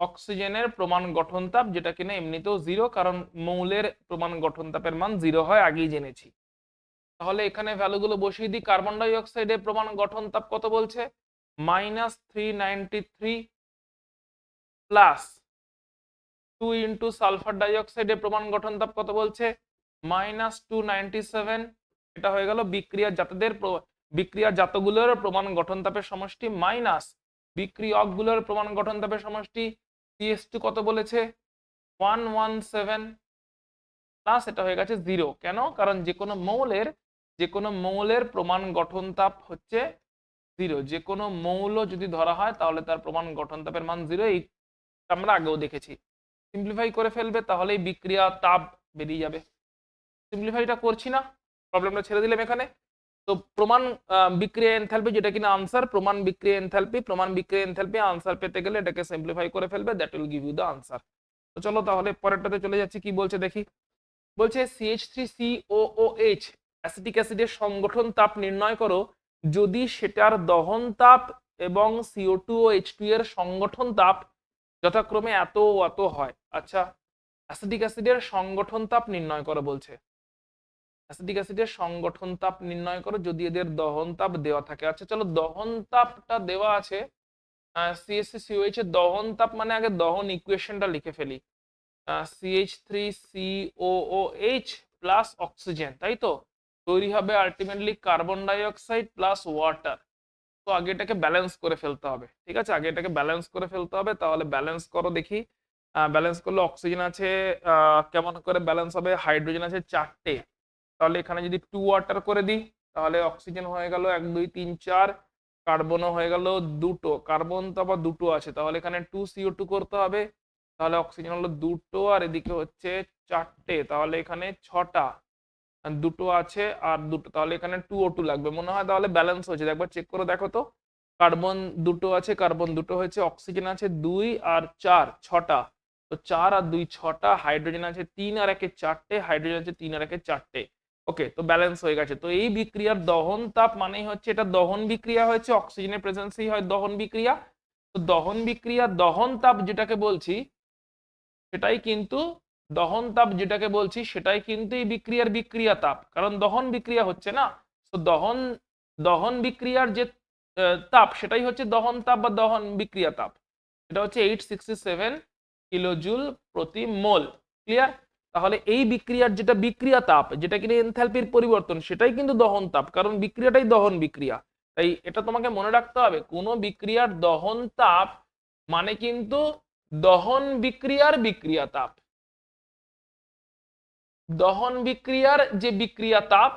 S1: অক্সিজেনের প্রমাণ গঠন তাপ, যেটা কিনা এমনিতেও 0, কারণ মৌলের প্রমাণ গঠন তাপের মান 0 হয়, আগেই জেনেছি। তাহলে এখানে ভ্যালুগুলো বসিয়ে দিই। কার্বন ডাই অক্সাইডের প্রমাণ গঠন তাপ কত বলছে, -393 প্লাস 2 ইন্টু সালফার ডাই অক্সাইডের প্রমাণ গঠন তাপ কত বলছে, -297। এটা হয়ে গেল বিক্রিয়াজাতগুলোর প্রমাণ গঠন তাপের সমষ্টি মাইনাস বিক্রিয়কগুলোর প্রমাণ গঠন তাপের সমষ্টি। CH2 কত বলেছে, 117 প্লাস এটা হয়ে গেছে 0। কেন, কারণ যে কোনো মৌলের প্রমাণ গঠন তাপ হচ্ছে 0। যে কোনো মৌল যদি ধরা হয় তাহলে তার প্রমাণ গঠন তাপের মান 0, এই আমরা আগেও দেখেছি। সিম্পলিফাই করে ফেলবে, তাহলেই বিক্রিয়া তাপ বেরিয়ে যাবে। সিম্পলিফাইটা করছি না, প্রবলেমটা ছেড়ে দিলাম এখানে। তো প্রমাণ বিক্রিয়া এনথালপি, যেটা কিনা আনসার, প্রমাণ বিক্রিয়া এনথালপি আনসার পেতে গেলে এটাকে সিম্পলিফাই করে ফেলবে, that will give you the answer. তো চলো তাহলে পরেরটাতে চলে যাচ্ছি, কি বলছে দেখি। বলছে CH3COOH অ্যাসিটিক অ্যাসিডের সংগঠন তাপ নির্ণয় করো যদি সেটার দহন তাপ এবং CO2 ও H2 এর সংগঠন তাপ যথাক্রমে এত ও এত হয়। আচ্ছা, অ্যাসিটিক অ্যাসিডের সংগঠন তাপ নির্ণয় করো বলছে। অ্যাসিটিক অ্যাসিডের সংগঠন তাপ নির্ণয় করো যদি এদের দহন তাপ দেওয়া থাকে। আচ্ছা চলো, দহন তাপটা দেওয়া আছে, CH3COH এর দহন তাপ মানে আগে দহন ইকুয়েশনটা লিখে ফেলি। CH3COOH প্লাস অক্সিজেন, তাই তো, তৈরি হবে ultimately carbon die oxide plus water. তো আগে এটাকে ব্যালেন্স করে ফেলতে হবে, ঠিক আছে, আগে এটাকে ব্যালেন্স করে ফেলতে হবে। তাহলে ব্যালেন্স করো দেখি, ব্যালেন্স করলে অক্সিজেন আছে, কেমন করে ব্যালেন্স হবে, হাইড্রোজেন আছে 4টে, তাহলে এখানে যদি 2 ওয়াটার করে দিই তাহলে অক্সিজেন হয়ে গেল 1 2 3 4, কার্বনও হয়ে গেল 2টো, কার্বন তো আবার 2টো আছে, তাহলে এখানে 2CO2 করতে হবে, তাহলে অক্সিজেন হলো 2টো, আর এদিকে হচ্ছে 4টে, তাহলে এখানে 6টা, 2টো আছে আর 2টো, তাহলে এখানে 2O2 লাগবে মনে হয়। তাহলে ব্যালেন্স হয়েছে, একবার চেক করে দেখো তো। কার্বন 2টো আছে, কার্বন 2টো হয়েছে, অক্সিজেন আছে 2 আর 4, 6টা, তো 4 আর 2 6টা, হাইড্রোজেন আছে 3 আর 1 4টে, হাইড্রোজেন আছে 3 আর 1 4টে। ওকে, তো ব্যালেন্স হয়ে গেছে। তো এই বিক্রিয়ার দহন তাপ মানেই হচ্ছে এটা দহন বিক্রিয়া হয়েছে, অক্সিজেনের প্রেজেন্সেই হয় দহন বিক্রিয়া। তো দহন বিক্রিয়া দহন তাপ যেটাকে বলছি সেটাই কিন্তু এই বিক্রিয়ার বিক্রিয়া তাপ, কারণ দহন বিক্রিয়া হচ্ছে না। তো দহন বিক্রিয়ার যে তাপ সেটাই হচ্ছে দহন তাপ বা দহন বিক্রিয়া তাপ, এটা হচ্ছে 867 কিলোজুল প্রতি মোল। ক্লিয়ার? তাহলে এই বিক্রিয়ার যেটা বিক্রিয়া তাপ, যেটা কিনা এনথালপির পরিবর্তন, সেটাই কিন্তু দহন তাপ, কারণ বিক্রিয়াটাই দহন বিক্রিয়া। তাই এটা তোমাকে মনে রাখতে হবে, কোনো বিক্রিয়ার দহন তাপ মানে কিন্তু দহন বিক্রিয়ার বিক্রিয়া তাপ। দহন বিক্রিয়ার যে বিক্রিয়া তাপ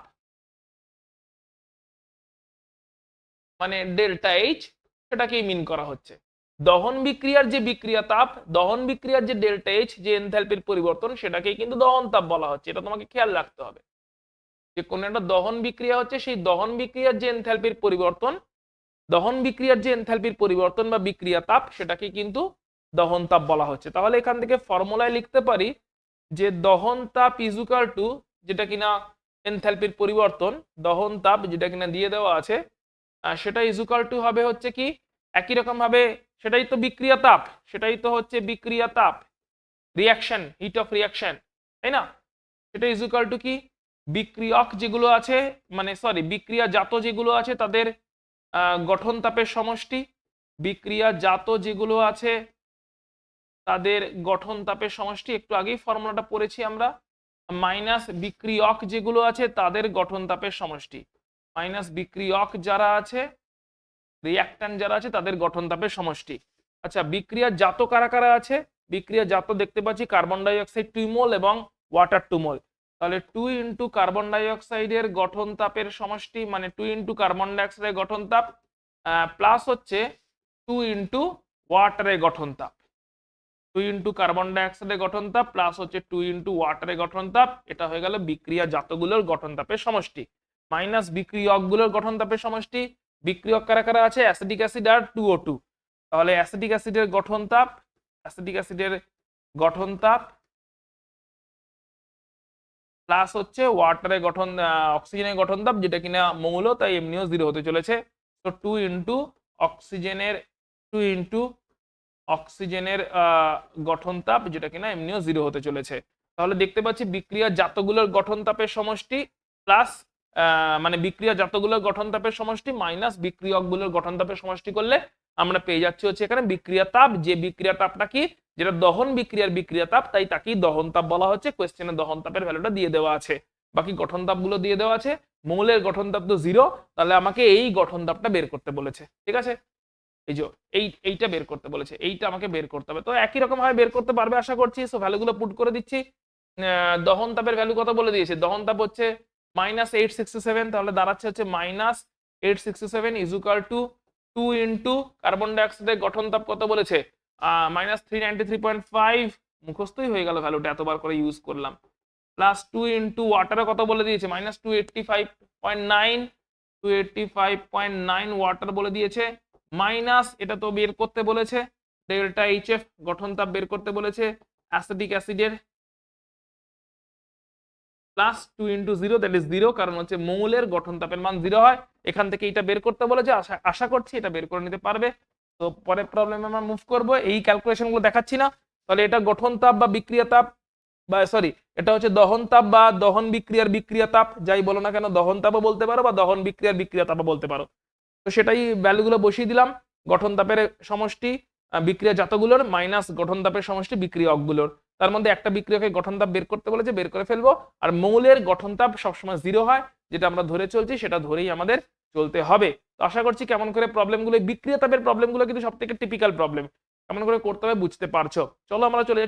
S1: মানে ডেল্টা এইচ, সেটাকেই মিন করা হচ্ছে। দহন বিক্রিয়ার যে বিক্রিয়া তাপ, দহন বিক্রিয়ার যে ডেল্টা এইচ, যে এনথালপির পরিবর্তন, সেটাকেই কিন্তু দহন তাপ বলা হচ্ছে। এটা তোমাকে খেয়াল রাখতে হবে যে কোন একটা দহন বিক্রিয়া হচ্ছে, সেই দহন বিক্রিয়ার যে এনথালপির পরিবর্তন, বা বিক্রিয়া তাপ, সেটাকে কিন্তু দহন তাপ বলা হচ্ছে। তাহলে এখান থেকে ফর্মুলায় লিখতে পারি যে দহন তাপ ইজুকাল টু, যেটা কিনা এনথালপির পরিবর্তন, দহন তাপ যেটা কিনা দিয়ে দেওয়া আছে, সেটা ইজুকাল টু হবে হচ্ছে কি, একই রকম ভাবে সেটাই তো বিক্রিয়া তাপ, রিয়াকশন, হিট অফ রিয়াকশন, তাই না? সেটা ইজুকাল টু কি, বিক্রিয়ক যেগুলো আছে, মানে সরি, বিক্রিয়াজাত যেগুলো আছে তাদের গঠন তাপের সমষ্টি, বিক্রিয়াজাত যেগুলো আছে তাদের গঠন তাপের সমষ্টি, একটু আগেই ফর্মুলাটা পড়েছি আমরা, মাইনাস বিক্রিয়ক যেগুলো আছে তাদের গঠন তাপের সমষ্টি, মাইনাস বিক্রিয়ক যারা আছে, রিঅ্যাক্ট্যান্ট যারা আছে তাদের গঠন তাপের সমষ্টি। আচ্ছা, বিক্রিয়াজাত কারা কারা আছে? বিক্রিয়াজাত দেখতে পাচ্ছি কার্বন ডাই অক্সাইড 2 মোল এবং ওয়াটার 2 মোল। তাহলে 2 ইন্টু কার্বন ডাই অক্সাইডের গঠন তাপের সমষ্টি, মানে 2 ইন্টু কার্বন ডাই অক্সাইডের গঠন তাপ প্লাস হচ্ছে 2 ইন্টু ওয়াটারের গঠন তাপ, 2 ইন্টু কার্বন ডাই অক্সাইডের গঠন তাপ প্লাস হচ্ছে 2 ইন্টু ওয়াটারের গঠন তাপ। এটা হয়ে গেল বিক্রিয়াজাতগুলোর গঠন তাপের সমষ্টি, মাইনাস বিক্রিয়কগুলোর গঠন তাপের সমষ্টি। বিক্রিয়ক কারা কারা আছে? অ্যাসিটিক অ্যাসিড আর 2O2। তাহলে অ্যাসিটিক অ্যাসিডের গঠন তাপ, অ্যাসিটিক অ্যাসিডের গঠন তাপ প্লাস হচ্ছে ওয়াটারের গঠন অক্সিজেনের গঠন তাপ, যেটা কিনা মৌল তাই এমনিও 0 হতে চলেছে। তো 2 ইন্টু অক্সিজেনের 2 ইন্টু অক্সিজেনের গঠন তাপ, যেটা কিনা এমনিও 0 হতে চলেছে। তাহলে দেখতে পাচ্ছি বিক্রিয়া জাতগুলোর গঠন তাপের সমষ্টি প্লাস মানে বিক্রিয়া জাতগুলোর গঠন তাপের সমষ্টি মাইনাস বিক্রিয়কগুলোর গঠন তাপের সমষ্টি করলে আমরা পেয়ে যাচ্ছি হচ্ছে এখানে বিক্রিয়া তাপ। যে বিক্রিয়া তাপটা কি, যেটা দহন বিক্রিয়ার বিক্রিয়া তাপ, তাই তাকেই দহন তাপ বলা হচ্ছে। কোয়েশ্চেনে দহন তাপের ভ্যালুটা দিয়ে দেওয়া আছে, বাকি গঠন তাপগুলো দিয়ে দেওয়া আছে। মৌলের গঠন তাপ তো 0, তাহলে আমাকে এই গঠন তাপটা বের করতে বলেছে। ঠিক আছে, এই যে এইটা বের করতে বলেছে, এইটা আমাকে বের করতে হবে। তো একই রকম ভাবে বের করতে পারবে আশা করছি। সো ভ্যালুগুলো পুট করে দিচ্ছি। দহন তাপের ভ্যালু কত বলে দিয়েছে, দহন তাপ হচ্ছে -867, তাহলে দাঁড়াচ্ছে হচ্ছে -867 is equal to 2 into carbon ডাইঅক্সাইডের গঠন তাপ কত বলেছে, -393.5, মুখস্থই হয়ে গেল ভ্যালুটা, এতবার করে ইউজ করলাম। প্লাস 2 ইন্টু ওয়াটারে কত বলে দিয়েছে, -285.9, 285.9 ওয়াটার বলে দিয়েছে। মাইনাস এটা তো বের করতে বলেছে, ডেল্টা এইচএফ গঠন তাপ বের করতে বলেছে অ্যাসিটিক অ্যাসিডের, প্লাস 2 ইন্টু 0 দ্যাট ইজ 0, কারণ হচ্ছে মৌলের গঠন তাপের মান 0 হয়। এখান থেকে এটা বের করতে বলেছে, আশা করছি এটা বের করে নিতে পারবে। তো পরের প্রবলেমে আমরা মুভ করব, এই ক্যালকুলেশনগুলো দেখাচ্ছি না। তাহলে এটা গঠন তাপ বা বিক্রিয়া তাপ, বা সরি এটা হচ্ছে দহন তাপ বা দহন বিক্রিয়ার বিক্রিয়া তাপ, যাই বলো না কেন, দহন তাপও বলতে পারো বা দহন বিক্রিয়ার বিক্রিয়া তাপও বলতে পারো। তো সেটাই ভ্যালুগুলো বসিয়ে দিলাম। গঠন তাপের সমষ্টি বিক্রিয়া জাতগুলোর মাইনাস গঠন তাপের সমষ্টি বিক্রিয়কগুলোর, তার মধ্যে একটা বিক্রিয়কের গঠন তাপ বের করতে বলেছে, বের করে ফেলবো। আর মৌলের গঠন তাপ সবসময় 0 হয়, যেটা আমরা ধরে চলছি সেটা ধরেই আমাদের চলতে হবে। তো আশা করছি কেমন করে প্রবলেমগুলো, বিক্রিয়া তাপের প্রবলেমগুলো কিন্তু সব থেকে টিপিক্যাল প্রবলেম, কেমন করে করতে হবে বুঝতে পারছো। চলো আমরা চলে যাচ্ছি